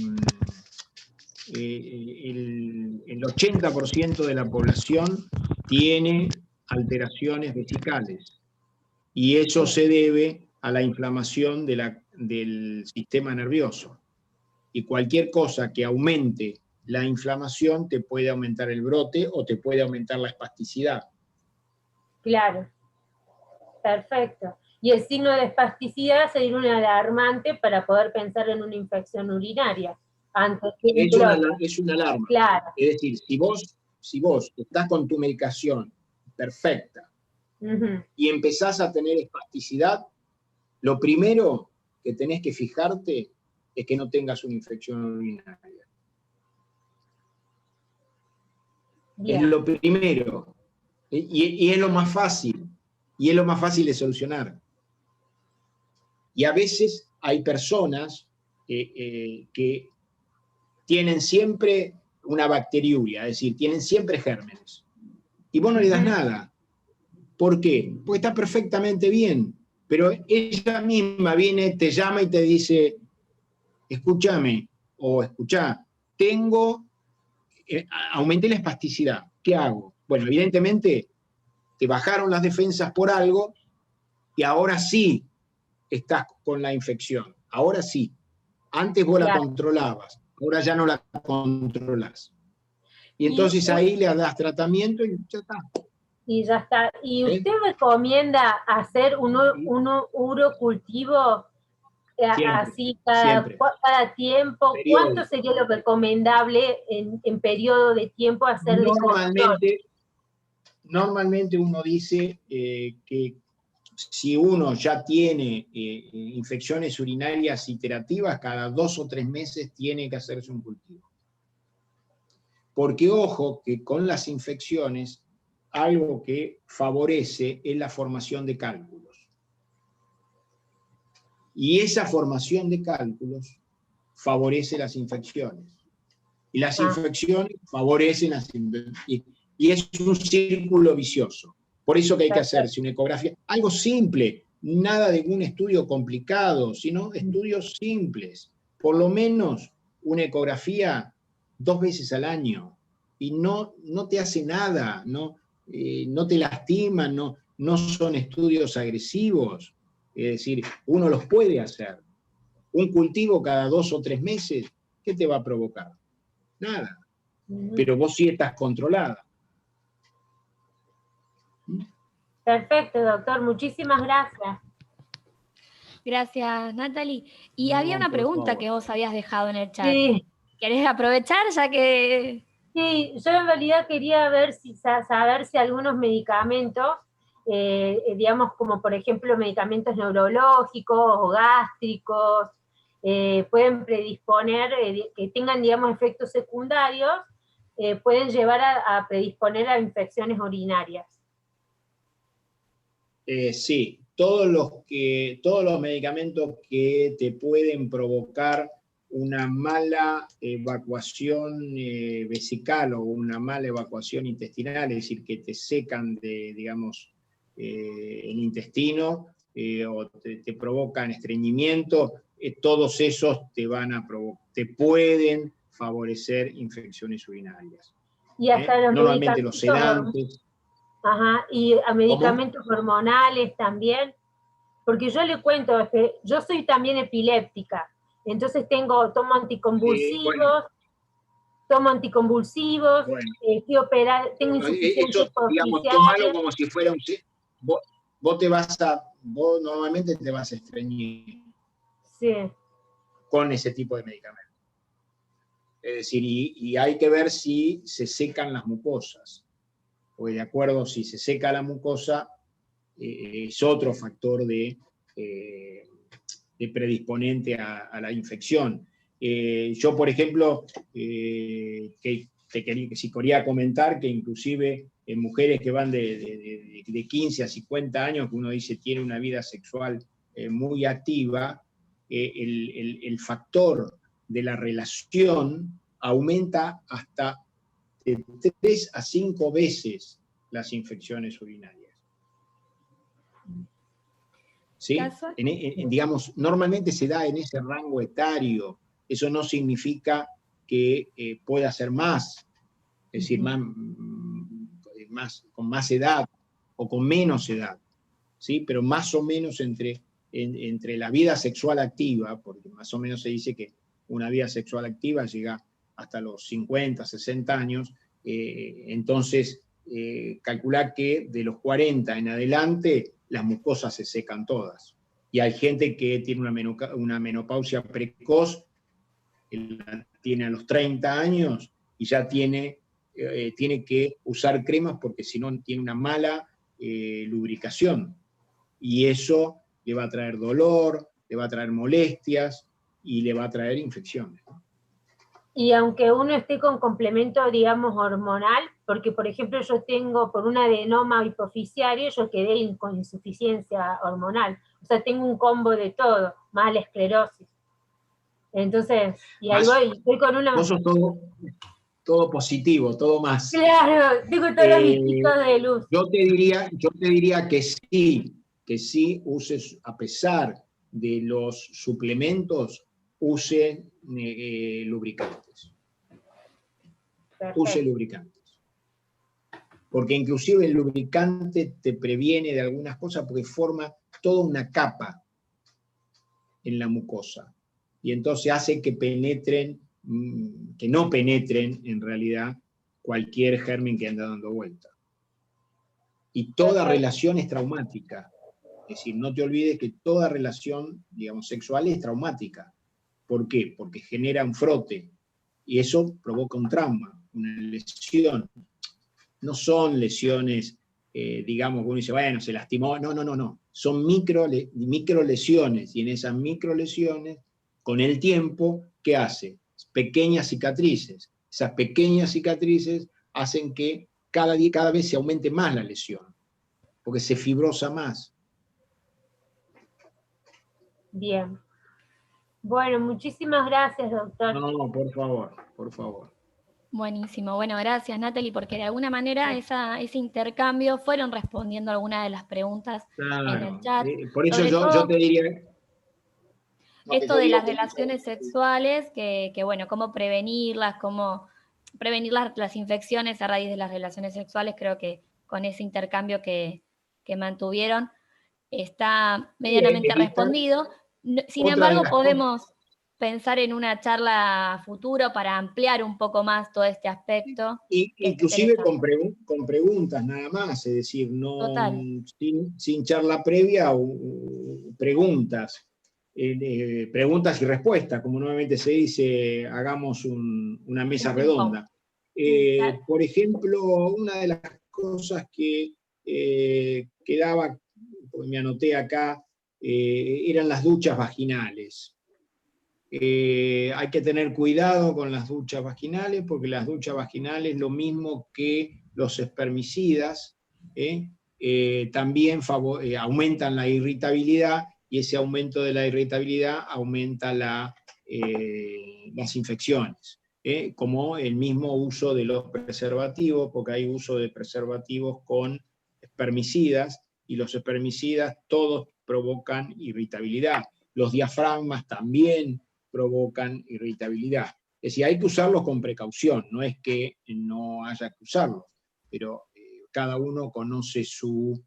80% de la población tiene alteraciones vesicales. Y eso se debe a la inflamación del sistema nervioso. Y cualquier cosa que aumente la inflamación te puede aumentar el brote o te puede aumentar la espasticidad. Claro, perfecto. Y el signo de espasticidad sería un alarmante para poder pensar en una infección urinaria. Es una alarma. Claro. Es decir, si vos estás con tu medicación perfecta, uh-huh, y empezás a tener espasticidad, lo primero que tenés que fijarte es que no tengas una infección urinaria. Bien. Es lo primero. Y es lo más fácil. Y es lo más fácil de solucionar. Y a veces hay personas que tienen siempre una bacteriuria, es decir, tienen siempre gérmenes. Y vos no le das nada. ¿Por qué? Porque está perfectamente bien. Pero ella misma viene, te llama y te dice, escúchame, o escuchá, aumenté la espasticidad, ¿qué hago? Bueno, evidentemente te bajaron las defensas por algo y ahora sí estás con la infección, ahora sí. Antes vos la controlabas, ahora ya no la controlás. Y entonces ahí le das tratamiento y ya está. Y ya está. ¿Y usted recomienda hacer un urocultivo así cada tiempo? Periódico. ¿Cuánto sería lo recomendable en periodo de tiempo hacer? Normalmente uno dice que si uno ya tiene infecciones urinarias iterativas, cada 2 o 3 meses tiene que hacerse un cultivo. Porque ojo que con las infecciones algo que favorece es la formación de cálculos. Y esa formación de cálculos favorece las infecciones. Y las infecciones favorecen las infecciones. Y es un círculo vicioso. Por eso que hay que hacerse una ecografía. Algo simple, nada de un estudio complicado, sino estudios simples. Por lo menos una ecografía 2 veces al año. Y no te hace nada, no te lastima, no son estudios agresivos. Es decir, uno los puede hacer. Un cultivo cada 2 o 3 meses, ¿qué te va a provocar? Nada. Pero vos sí estás controlada. Perfecto, doctor. Muchísimas gracias. Gracias, Natalie. Y había una pregunta que vos habías dejado en el chat. Sí. ¿Querés aprovechar ya que...? Sí, yo en realidad quería ver saber si algunos medicamentos, digamos como por ejemplo medicamentos neurológicos o gástricos, pueden predisponer, que tengan digamos efectos secundarios, pueden llevar a predisponer a infecciones urinarias. Sí, todos los medicamentos que te pueden provocar una mala evacuación vesical o una mala evacuación intestinal, es decir, que te secan digamos, el intestino o te provocan estreñimiento, todos esos te pueden favorecer infecciones urinarias. Y hasta los Normalmente los sedantes. Ajá, y a medicamentos hormonales también, porque yo le cuento, yo soy también epiléptica, entonces tomo anticonvulsivos, Bueno, estoy operada, tengo insuficiencia eso, digamos, tomalo como si fuera un... Vos normalmente te vas a estreñir con ese tipo de medicamentos. Es decir, y hay que ver si se secan las mucosas. Porque de acuerdo, si se seca la mucosa, es otro factor de predisponente a la infección. Yo, por ejemplo, si quería comentar que inclusive en mujeres que van de 15 a 50 años, que uno dice tiene una vida sexual muy activa, el factor de la relación aumenta hasta de 3 a 5 veces las infecciones urinarias. ¿Sí? Digamos, normalmente se da en ese rango etario. Eso no significa que pueda ser más, es decir, con más edad o con menos edad, ¿sí? Pero más o menos entre la vida sexual activa, porque más o menos se dice que una vida sexual activa llega hasta los 50, 60 años, entonces calcular que de los 40 en adelante las mucosas se secan todas. Y hay gente que tiene una menopausia precoz, la tiene a los 30 años y ya tiene que usar cremas porque si no tiene una mala lubricación. Y eso le va a traer dolor, le va a traer molestias y le va a traer infecciones, ¿no? Y aunque uno esté con complemento, digamos, hormonal, porque por ejemplo yo tengo por un adenoma hipoficiario, yo quedé con insuficiencia hormonal, o sea, tengo un combo de todo, más la esclerosis. Entonces, y ahí voy con una... Vos sos todo positivo, todo más. Claro, tengo todos los bichitos de luz. Yo te diría que sí uses, a pesar de los suplementos, use lubricantes. Perfecto. Use lubricantes. Porque inclusive el lubricante te previene de algunas cosas porque forma toda una capa en la mucosa. Y entonces hace que no penetren en realidad cualquier germen que anda dando vuelta. Y toda relación es traumática. Es decir, no te olvides que toda relación, digamos, sexual es traumática. ¿Por qué? Porque genera un frote. Y eso provoca un trauma, una lesión. No son lesiones, digamos, uno dice, bueno, se lastimó. No. Son micro lesiones. Y en esas micro lesiones, con el tiempo, ¿qué hace? Pequeñas cicatrices. Esas pequeñas cicatrices hacen que cada vez se aumente más la lesión, porque se fibrosa más. Bien. Bueno, muchísimas gracias, doctor. No, por favor. Buenísimo. Bueno, gracias, Natalie, porque de alguna manera ese intercambio fueron respondiendo algunas de las preguntas en el chat. Por eso yo te diría... Esto de las relaciones sexuales, que bueno, cómo prevenirlas, cómo prevenir las infecciones a raíz de las relaciones sexuales, creo que con ese intercambio que mantuvieron está medianamente respondido. Sin embargo, podemos pensar en una charla futuro para ampliar un poco más todo este aspecto. Inclusive con preguntas nada más, es decir, no sin charla previa, preguntas. preguntas y respuestas, como nuevamente se dice, hagamos una mesa redonda. Por ejemplo, una de las cosas que quedaba, porque me anoté acá, eran las duchas vaginales. Hay que tener cuidado con las duchas vaginales, porque las duchas vaginales, lo mismo que los espermicidas, también aumentan la irritabilidad, y ese aumento de la irritabilidad aumenta las infecciones. Como el mismo uso de los preservativos, porque hay uso de preservativos con espermicidas, y los espermicidas todos provocan irritabilidad. Los diafragmas también provocan irritabilidad. Es decir, hay que usarlos con precaución, no es que no haya que usarlos, pero cada uno conoce sus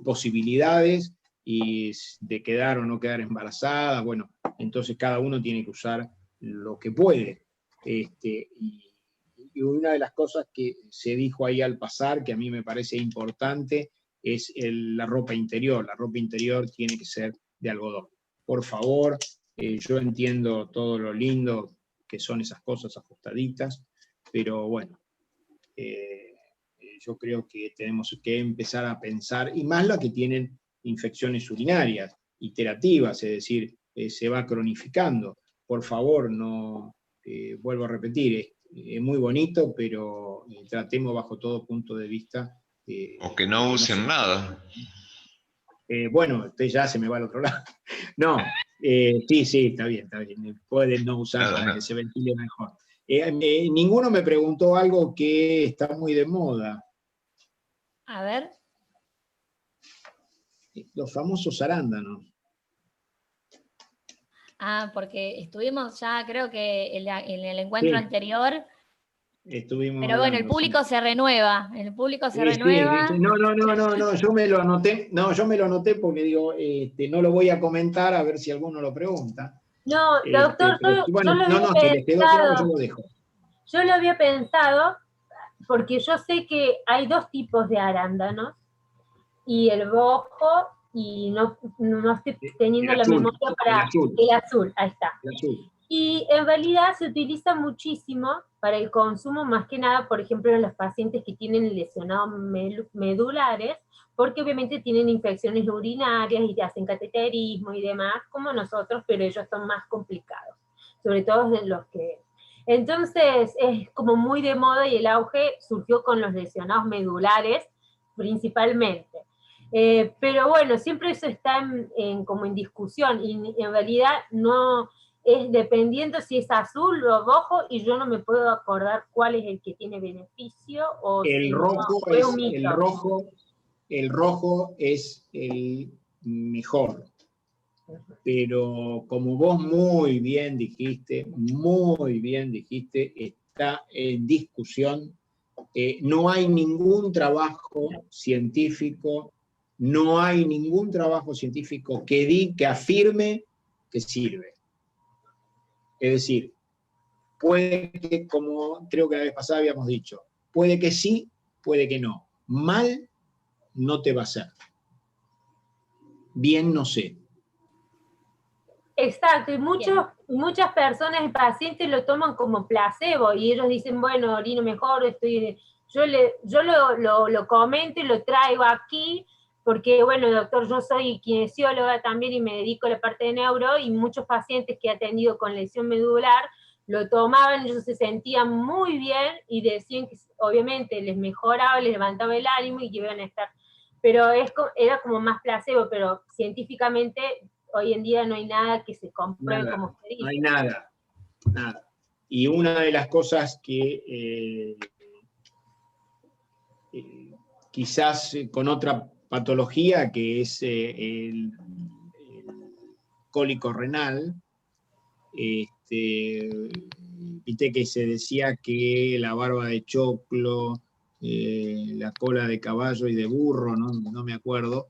posibilidades y de quedar o no quedar embarazada. Bueno, entonces cada uno tiene que usar lo que puede. Y una de las cosas que se dijo ahí al pasar, que a mí me parece importante, es la ropa interior. La ropa interior tiene que ser de algodón. Por favor, yo entiendo todo lo lindo que son esas cosas ajustaditas, pero bueno, yo creo que tenemos que empezar a pensar, y más las que tienen infecciones urinarias iterativas, es decir, se va cronificando. Por favor, no, vuelvo a repetir, es muy bonito, pero tratemos bajo todo punto de vista. O que no usen nada. Bueno, usted ya se me va al otro lado. No, sí, está bien. Pueden no usar para que se ventile mejor. Ninguno me preguntó algo que está muy de moda. A ver. Los famosos arándanos. Porque estuvimos ya, creo que en el encuentro anterior. Estuvimos pero bueno, el público se renueva. El público se renueva. Sí. No, yo me lo anoté. No, yo me lo anoté porque digo, no lo voy a comentar, a ver si alguno lo pregunta. No, doctor, si les quedó claro, yo lo dejo. Yo lo había pensado, porque yo sé que hay dos tipos de arándanos, y el rojo, y no estoy teniendo la memoria para el azul, ahí está. El azul. Y en realidad se utiliza muchísimo para el consumo, más que nada, por ejemplo, en los pacientes que tienen lesionados medulares, porque obviamente tienen infecciones urinarias y hacen cateterismo y demás, como nosotros, pero ellos son más complicados, sobre todo de los que... Entonces es como muy de moda, y el auge surgió con los lesionados medulares principalmente. Pero bueno, siempre eso está como en discusión, y en realidad no... es dependiendo si es azul o rojo, y yo no me puedo acordar cuál es el que tiene beneficio, o el rojo es el mejor, pero como vos muy bien dijiste, está en discusión. No hay ningún trabajo científico, que afirme que sirve. Es decir, puede que, como creo que la vez pasada habíamos dicho, puede que sí, puede que no. Mal no te va a hacer. Bien no sé. Exacto, y muchas personas y pacientes lo toman como placebo, y ellos dicen, bueno, orino mejor, yo lo comento y lo traigo aquí, porque, bueno, doctor, yo soy kinesióloga también y me dedico a la parte de neuro, y muchos pacientes que he atendido con lesión medular lo tomaban, ellos se sentían muy bien y decían que obviamente les mejoraba, les levantaba el ánimo y que iban a estar, pero era como más placebo, pero científicamente hoy en día no hay nada que se compruebe como usted dice. No hay nada. Y una de las cosas que quizás con otra patología, que es el cólico renal, viste que se decía que la barba de choclo, la cola de caballo y de burro, no me acuerdo,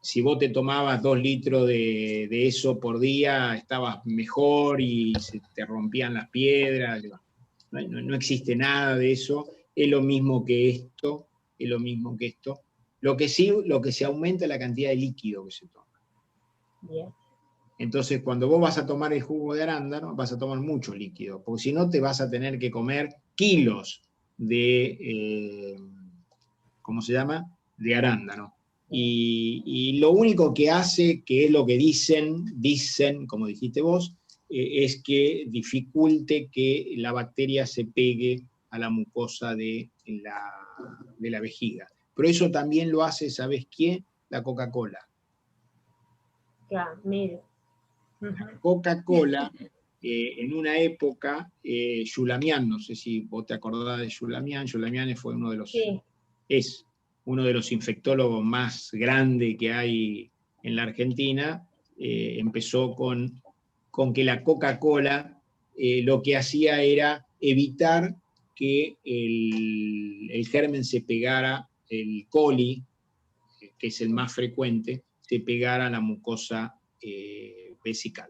si vos te tomabas 2 litros de eso por día, estabas mejor y se te rompían las piedras. No existe nada de eso. Es lo mismo que esto. Lo que se aumenta es la cantidad de líquido que se toma. Bien. Entonces, cuando vos vas a tomar el jugo de arándano, vas a tomar mucho líquido, porque si no te vas a tener que comer kilos de, ¿cómo se llama? De arándano. Y lo único que hace, que es lo que dicen, como dijiste vos, es que dificulte que la bacteria se pegue a la mucosa de la vejiga. Pero eso también lo hace, ¿sabes quién? La Coca-Cola. Claro, mire. La Coca-Cola, en una época, Julamián, no sé si vos te acordás de Julamián fue uno de los, Sí. es uno de los infectólogos más grandes que hay en la Argentina. Empezó con que la Coca-Cola lo que hacía era evitar que el germen se pegara, el coli, que es el más frecuente, se pegara a la mucosa vesical.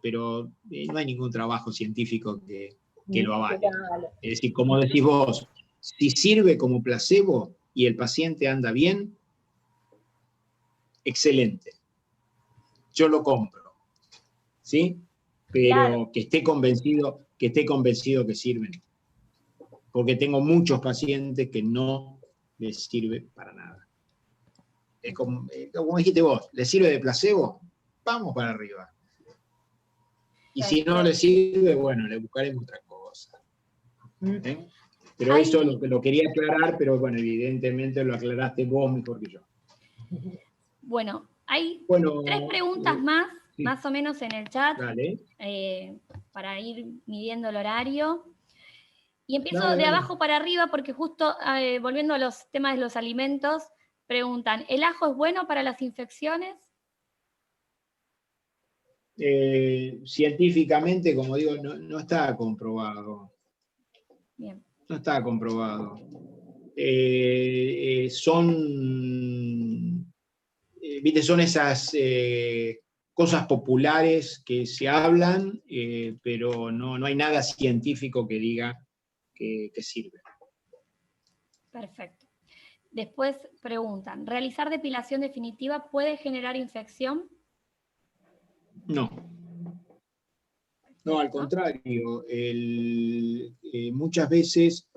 Pero no hay ningún trabajo científico que lo avale. Es decir, como decís vos, si sirve como placebo y el paciente anda bien, excelente. Yo lo compro, ¿sí? Pero Claro. que esté convencido que sirven. Porque tengo muchos pacientes que no les sirve para nada. Es como dijiste vos, ¿les sirve de placebo? Vamos para arriba. Y si no le sirve, bueno, le buscaremos otra cosa. ¿Eh? Pero eso lo quería aclarar, pero bueno, evidentemente lo aclaraste vos mejor que yo. Bueno, hay 3 preguntas sí. más o menos en el chat, Dale. para ir midiendo el horario. Y empiezo Dale, de dale. abajo para arriba porque justo volviendo a los temas de los alimentos, preguntan, ¿el ajo es bueno para las infecciones? Científicamente, como digo, no está comprobado. Bien. No está comprobado. Son esas cosas populares que se hablan, pero no hay nada científico que diga que sirve. Perfecto. Después preguntan, ¿realizar depilación definitiva puede generar infección? No. No, al contrario. Muchas veces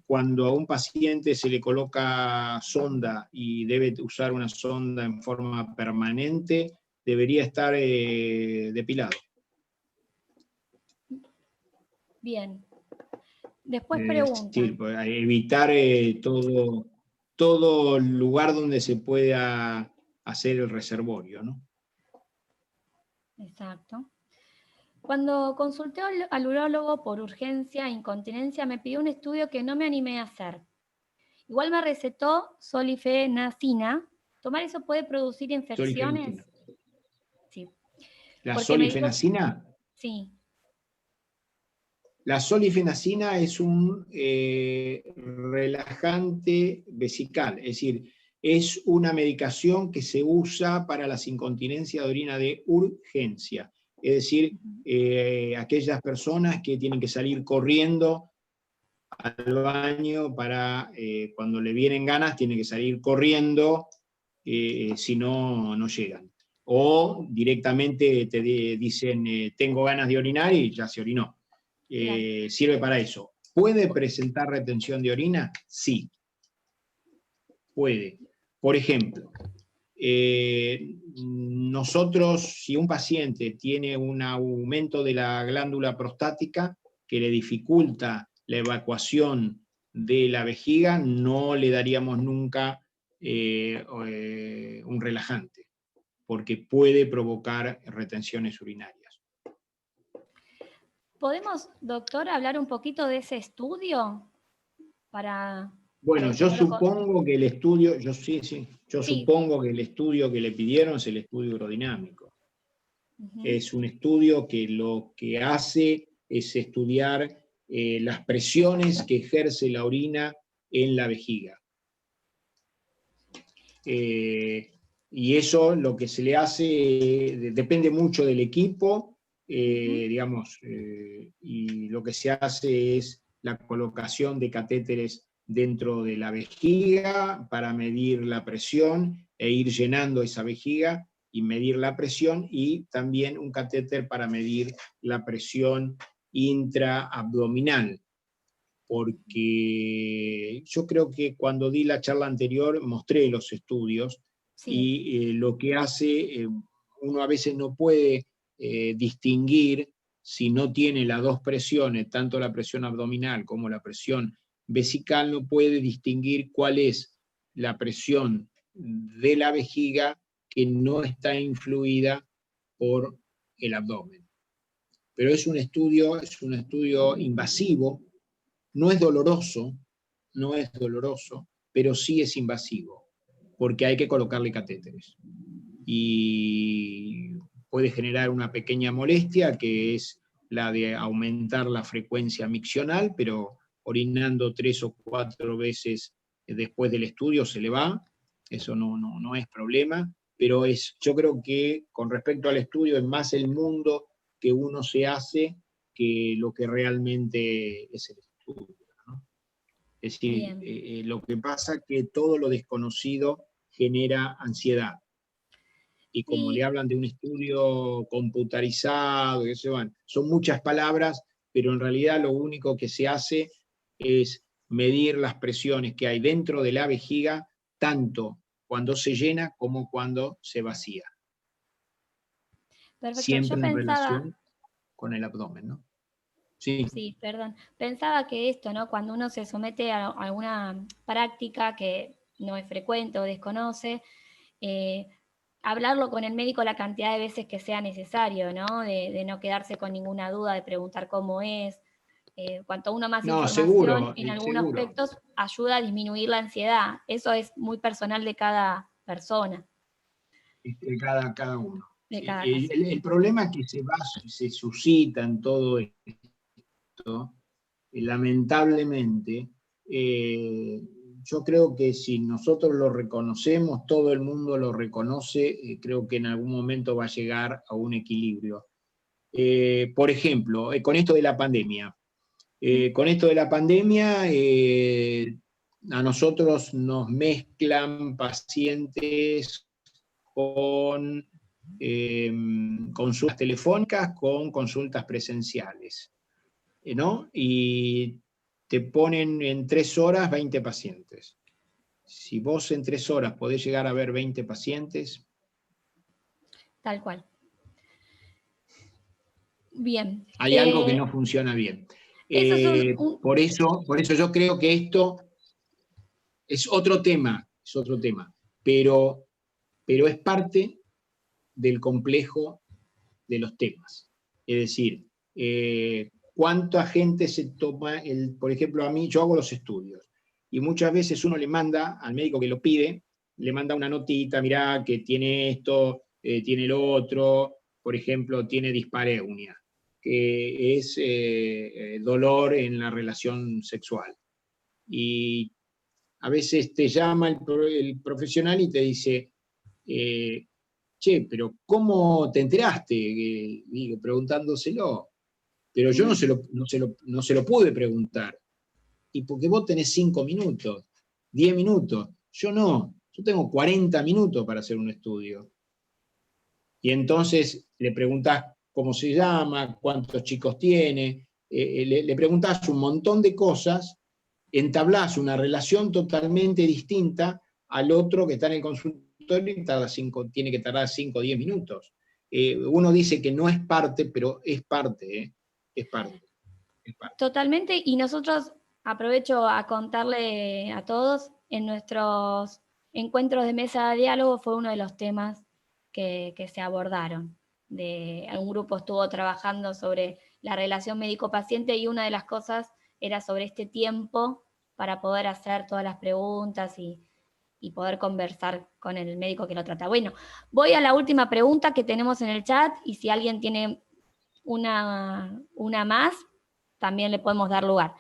cuando a un paciente se le coloca sonda y debe usar una sonda en forma permanente, debería estar depilado. Bien. Después preguntan. Sí, evitar todo lugar donde se pueda hacer el reservorio, ¿no? Exacto. Cuando consulté al urólogo por urgencia e incontinencia, me pidió un estudio que no me animé a hacer. Igual me recetó solifenacina. ¿Tomar eso puede producir infecciones? Sí. ¿La Porque me dijo, solifenacina? sí. La solifenacina es un relajante vesical, es decir, es una medicación que se usa para las incontinencias de orina de urgencia. Es decir, aquellas personas que tienen que salir corriendo al baño para, cuando le vienen ganas, tienen que salir corriendo, si no, no llegan. O directamente te dicen, tengo ganas de orinar y ya se orinó. Claro. Sirve para eso. ¿Puede presentar retención de orina? Sí. Puede. Por ejemplo, nosotros, si un paciente tiene un aumento de la glándula prostática que le dificulta la evacuación de la vejiga, no le daríamos nunca un relajante, porque puede provocar retenciones urinarias. ¿Podemos, doctor, hablar un poquito de ese estudio? Bueno, yo supongo que el estudio, supongo que el estudio que le pidieron es el estudio urodinamico. Es un estudio que lo que hace es estudiar las presiones que ejerce la orina en la vejiga. Y eso lo que se le hace, depende mucho del equipo, digamos, y lo que se hace es la colocación de catéteres dentro de la vejiga para medir la presión e ir llenando esa vejiga y medir la presión, y también un catéter para medir la presión intraabdominal, porque yo creo que cuando di la charla anterior mostré los estudios, Sí. y lo que hace, uno a veces no puede distinguir, si no tiene las dos presiones, tanto la presión abdominal como la presión vesical, no puede distinguir cuál es la presión de la vejiga que no está influida por el abdomen. Pero es un estudio invasivo, no es doloroso, pero sí es invasivo, porque hay que colocarle catéteres. Y puede generar una pequeña molestia, que es la de aumentar la frecuencia miccional, pero orinando 3 o 4 veces después del estudio se le va, eso no es problema, pero yo creo que con respecto al estudio es más el mundo que uno se hace que lo que realmente es el estudio, ¿no? Es decir, lo que pasa es que todo lo desconocido genera ansiedad. Y como le hablan de un estudio computarizado, son muchas palabras, pero en realidad lo único que se hace es medir las presiones que hay dentro de la vejiga, tanto cuando se llena como cuando se vacía. Perfecto. Siempre Yo en pensaba, relación con el abdomen, ¿no? Sí. Sí, perdón. Pensaba que esto, ¿no? Cuando uno se somete a alguna práctica que no es frecuente o desconoce, hablarlo con el médico la cantidad de veces que sea necesario, ¿no? De no quedarse con ninguna duda, de preguntar cómo es. Cuanto uno más No, información seguro, en algunos seguro. aspectos ayuda a disminuir la ansiedad. Eso es muy personal de cada persona. Cada uno. De Sí. cada caso. El problema que se suscita en todo esto, lamentablemente, yo creo que si nosotros lo reconocemos, todo el mundo lo reconoce, creo que en algún momento va a llegar a un equilibrio. Por ejemplo, con esto de la pandemia. A nosotros nos mezclan pacientes con consultas telefónicas con consultas presenciales, ¿no? Y te ponen en 3 horas 20 pacientes. Si vos en 3 horas podés llegar a ver 20 pacientes. Tal cual. Bien. Hay algo que no funciona bien. Eso es por eso yo creo que esto es otro tema, pero es parte del complejo de los temas. Es decir, cuánta gente se toma, por ejemplo, a mí, yo hago los estudios, y muchas veces uno le manda al médico que lo pide, le manda una notita, mirá, que tiene esto, tiene lo otro, por ejemplo, tiene dispareunia, que es dolor en la relación sexual. Y a veces te llama el profesional y te dice, che, pero ¿cómo te enteraste? Digo, preguntándoselo. Pero yo no se lo pude preguntar. Y porque vos tenés 5 minutos, 10 minutos. Yo no. Yo tengo 40 minutos para hacer un estudio. Y entonces le preguntás cómo se llama, cuántos chicos tiene, le preguntás un montón de cosas, entablás una relación totalmente distinta al otro que está en el consultorio y tiene que tardar 5 o 10 minutos. Uno dice que no es parte, pero es parte, es parte. Totalmente, y nosotros, aprovecho a contarle a todos, en nuestros encuentros de mesa de diálogo fue uno de los temas que se abordaron. Un grupo estuvo trabajando sobre la relación médico-paciente y una de las cosas era sobre este tiempo para poder hacer todas las preguntas y poder conversar con el médico que lo trata. Bueno, voy a la última pregunta que tenemos en el chat y si alguien tiene una más, también le podemos dar lugar.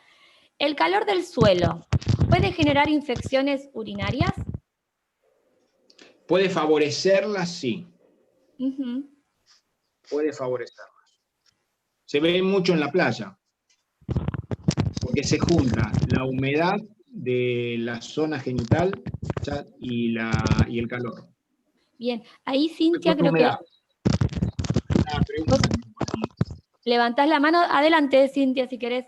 ¿El calor del suelo puede generar infecciones urinarias? Puede favorecerlas, sí. Puede favorecerlas. Se ve mucho en la playa, porque se junta la humedad de la zona genital y el calor. Bien, ahí Cintia Con creo que humedad. Una pregunta. levantás la mano. Adelante, Cintia, si querés.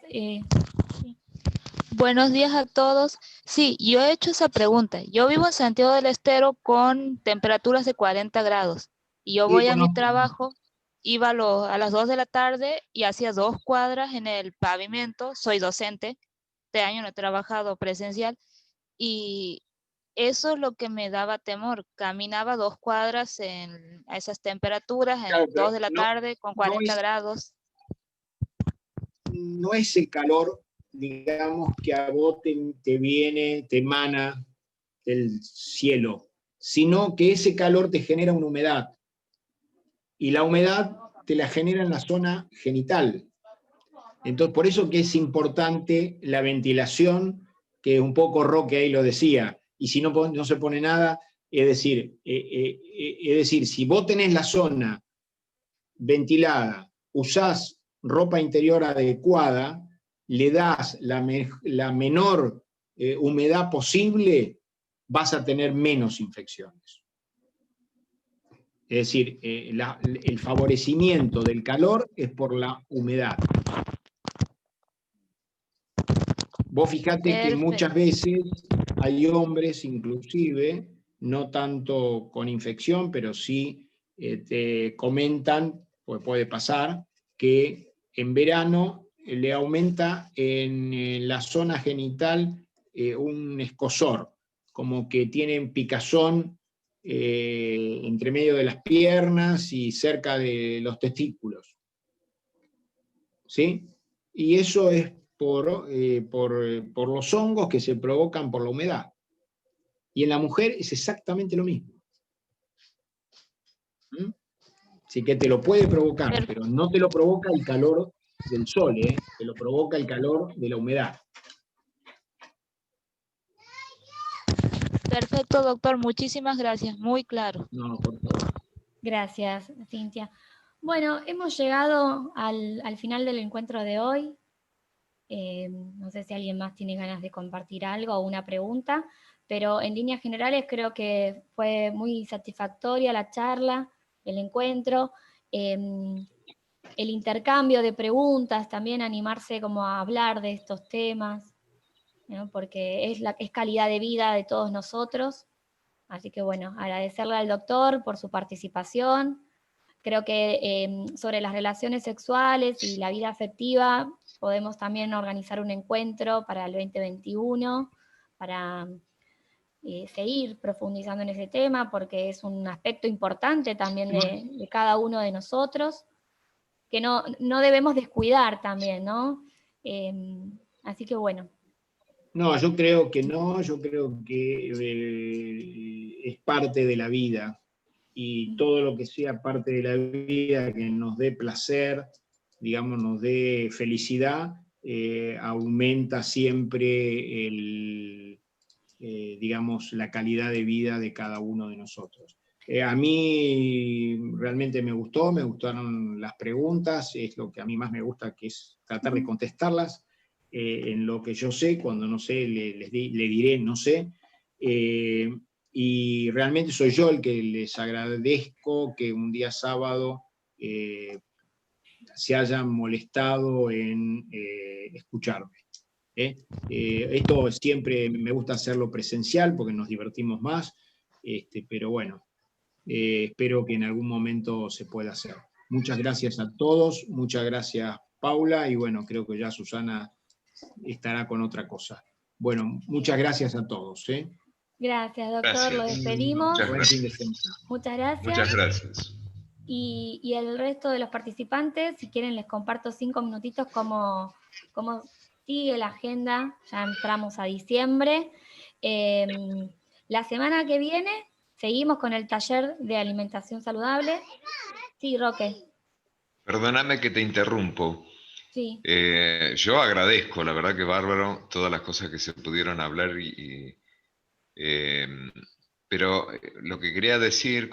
Buenos días a todos. Sí, yo he hecho esa pregunta. Yo vivo en Santiago del Estero con temperaturas de 40 grados. Y yo Sí, voy a mi conozco. trabajo, iba a las 2 de la tarde y hacía 2 cuadras en el pavimento. Soy docente, este año no he trabajado presencial. Y eso es lo que me daba temor. Caminaba 2 cuadras a esas temperaturas, Claro, en pero 2 de la tarde, con 40 grados. No es el calor, digamos, que a vos te viene, te emana del cielo, sino que ese calor te genera una humedad. Y la humedad te la genera en la zona genital. Entonces, por eso que es importante la ventilación, que un poco Roque ahí lo decía, y si no se pone nada, es decir, si vos tenés la zona ventilada, usás ropa interior adecuada, le das la menor humedad posible, vas a tener menos infecciones. Es decir, el favorecimiento del calor es por la humedad. Vos fijate que muchas veces hay hombres, inclusive, no tanto con infección, pero sí te comentan, pues puede pasar, que en verano le aumenta en la zona genital un escozor, como que tienen picazón entre medio de las piernas y cerca de los testículos. ¿Sí? Y eso es por los hongos que se provocan por la humedad. Y en la mujer es exactamente lo mismo. ¿Mm? Así que te lo puede provocar, pero no te lo provoca el calor del sol, te lo provoca el calor de la humedad. Perfecto, doctor. Muchísimas gracias. Muy claro. No, por favor. Gracias, Cintia. Bueno, hemos llegado al final del encuentro de hoy. No sé si alguien más tiene ganas de compartir algo o una pregunta, pero en líneas generales creo que fue muy satisfactoria la charla, el encuentro, el intercambio de preguntas, también animarse como a hablar de estos temas, ¿no? Porque es calidad de vida de todos nosotros. Así que bueno, agradecerle al doctor por su participación. Creo que sobre las relaciones sexuales y la vida afectiva podemos también organizar un encuentro para el 2021 para seguir profundizando en ese tema porque es un aspecto importante también de cada uno de nosotros que no debemos descuidar también, ¿no? Así que bueno. No, yo creo que no, yo creo que es parte de la vida. Y todo lo que sea parte de la vida que nos dé placer, digamos, nos dé felicidad, aumenta siempre digamos, la calidad de vida de cada uno de nosotros. A mí realmente me gustaron las preguntas, es lo que a mí más me gusta, que es tratar de contestarlas en lo que yo sé, cuando no sé, le diré no sé. Y realmente soy yo el que les agradezco que un día sábado se hayan molestado en escucharme. Esto siempre me gusta hacerlo presencial porque nos divertimos más, pero bueno, espero que en algún momento se pueda hacer. Muchas gracias a todos, muchas gracias Paula, y bueno, creo que ya Susana estará con otra cosa. Bueno, muchas gracias a todos. Gracias, doctor. Gracias. Lo despedimos. Muchas gracias. Muchas gracias. Y el resto de los participantes, si quieren les comparto 5 minutitos cómo sigue la agenda. Ya entramos a diciembre. La semana que viene seguimos con el taller de alimentación saludable. Sí, Roque. Perdóname que te interrumpo. Sí. Yo agradezco, la verdad que bárbaro, todas las cosas que se pudieron hablar, pero lo que quería decir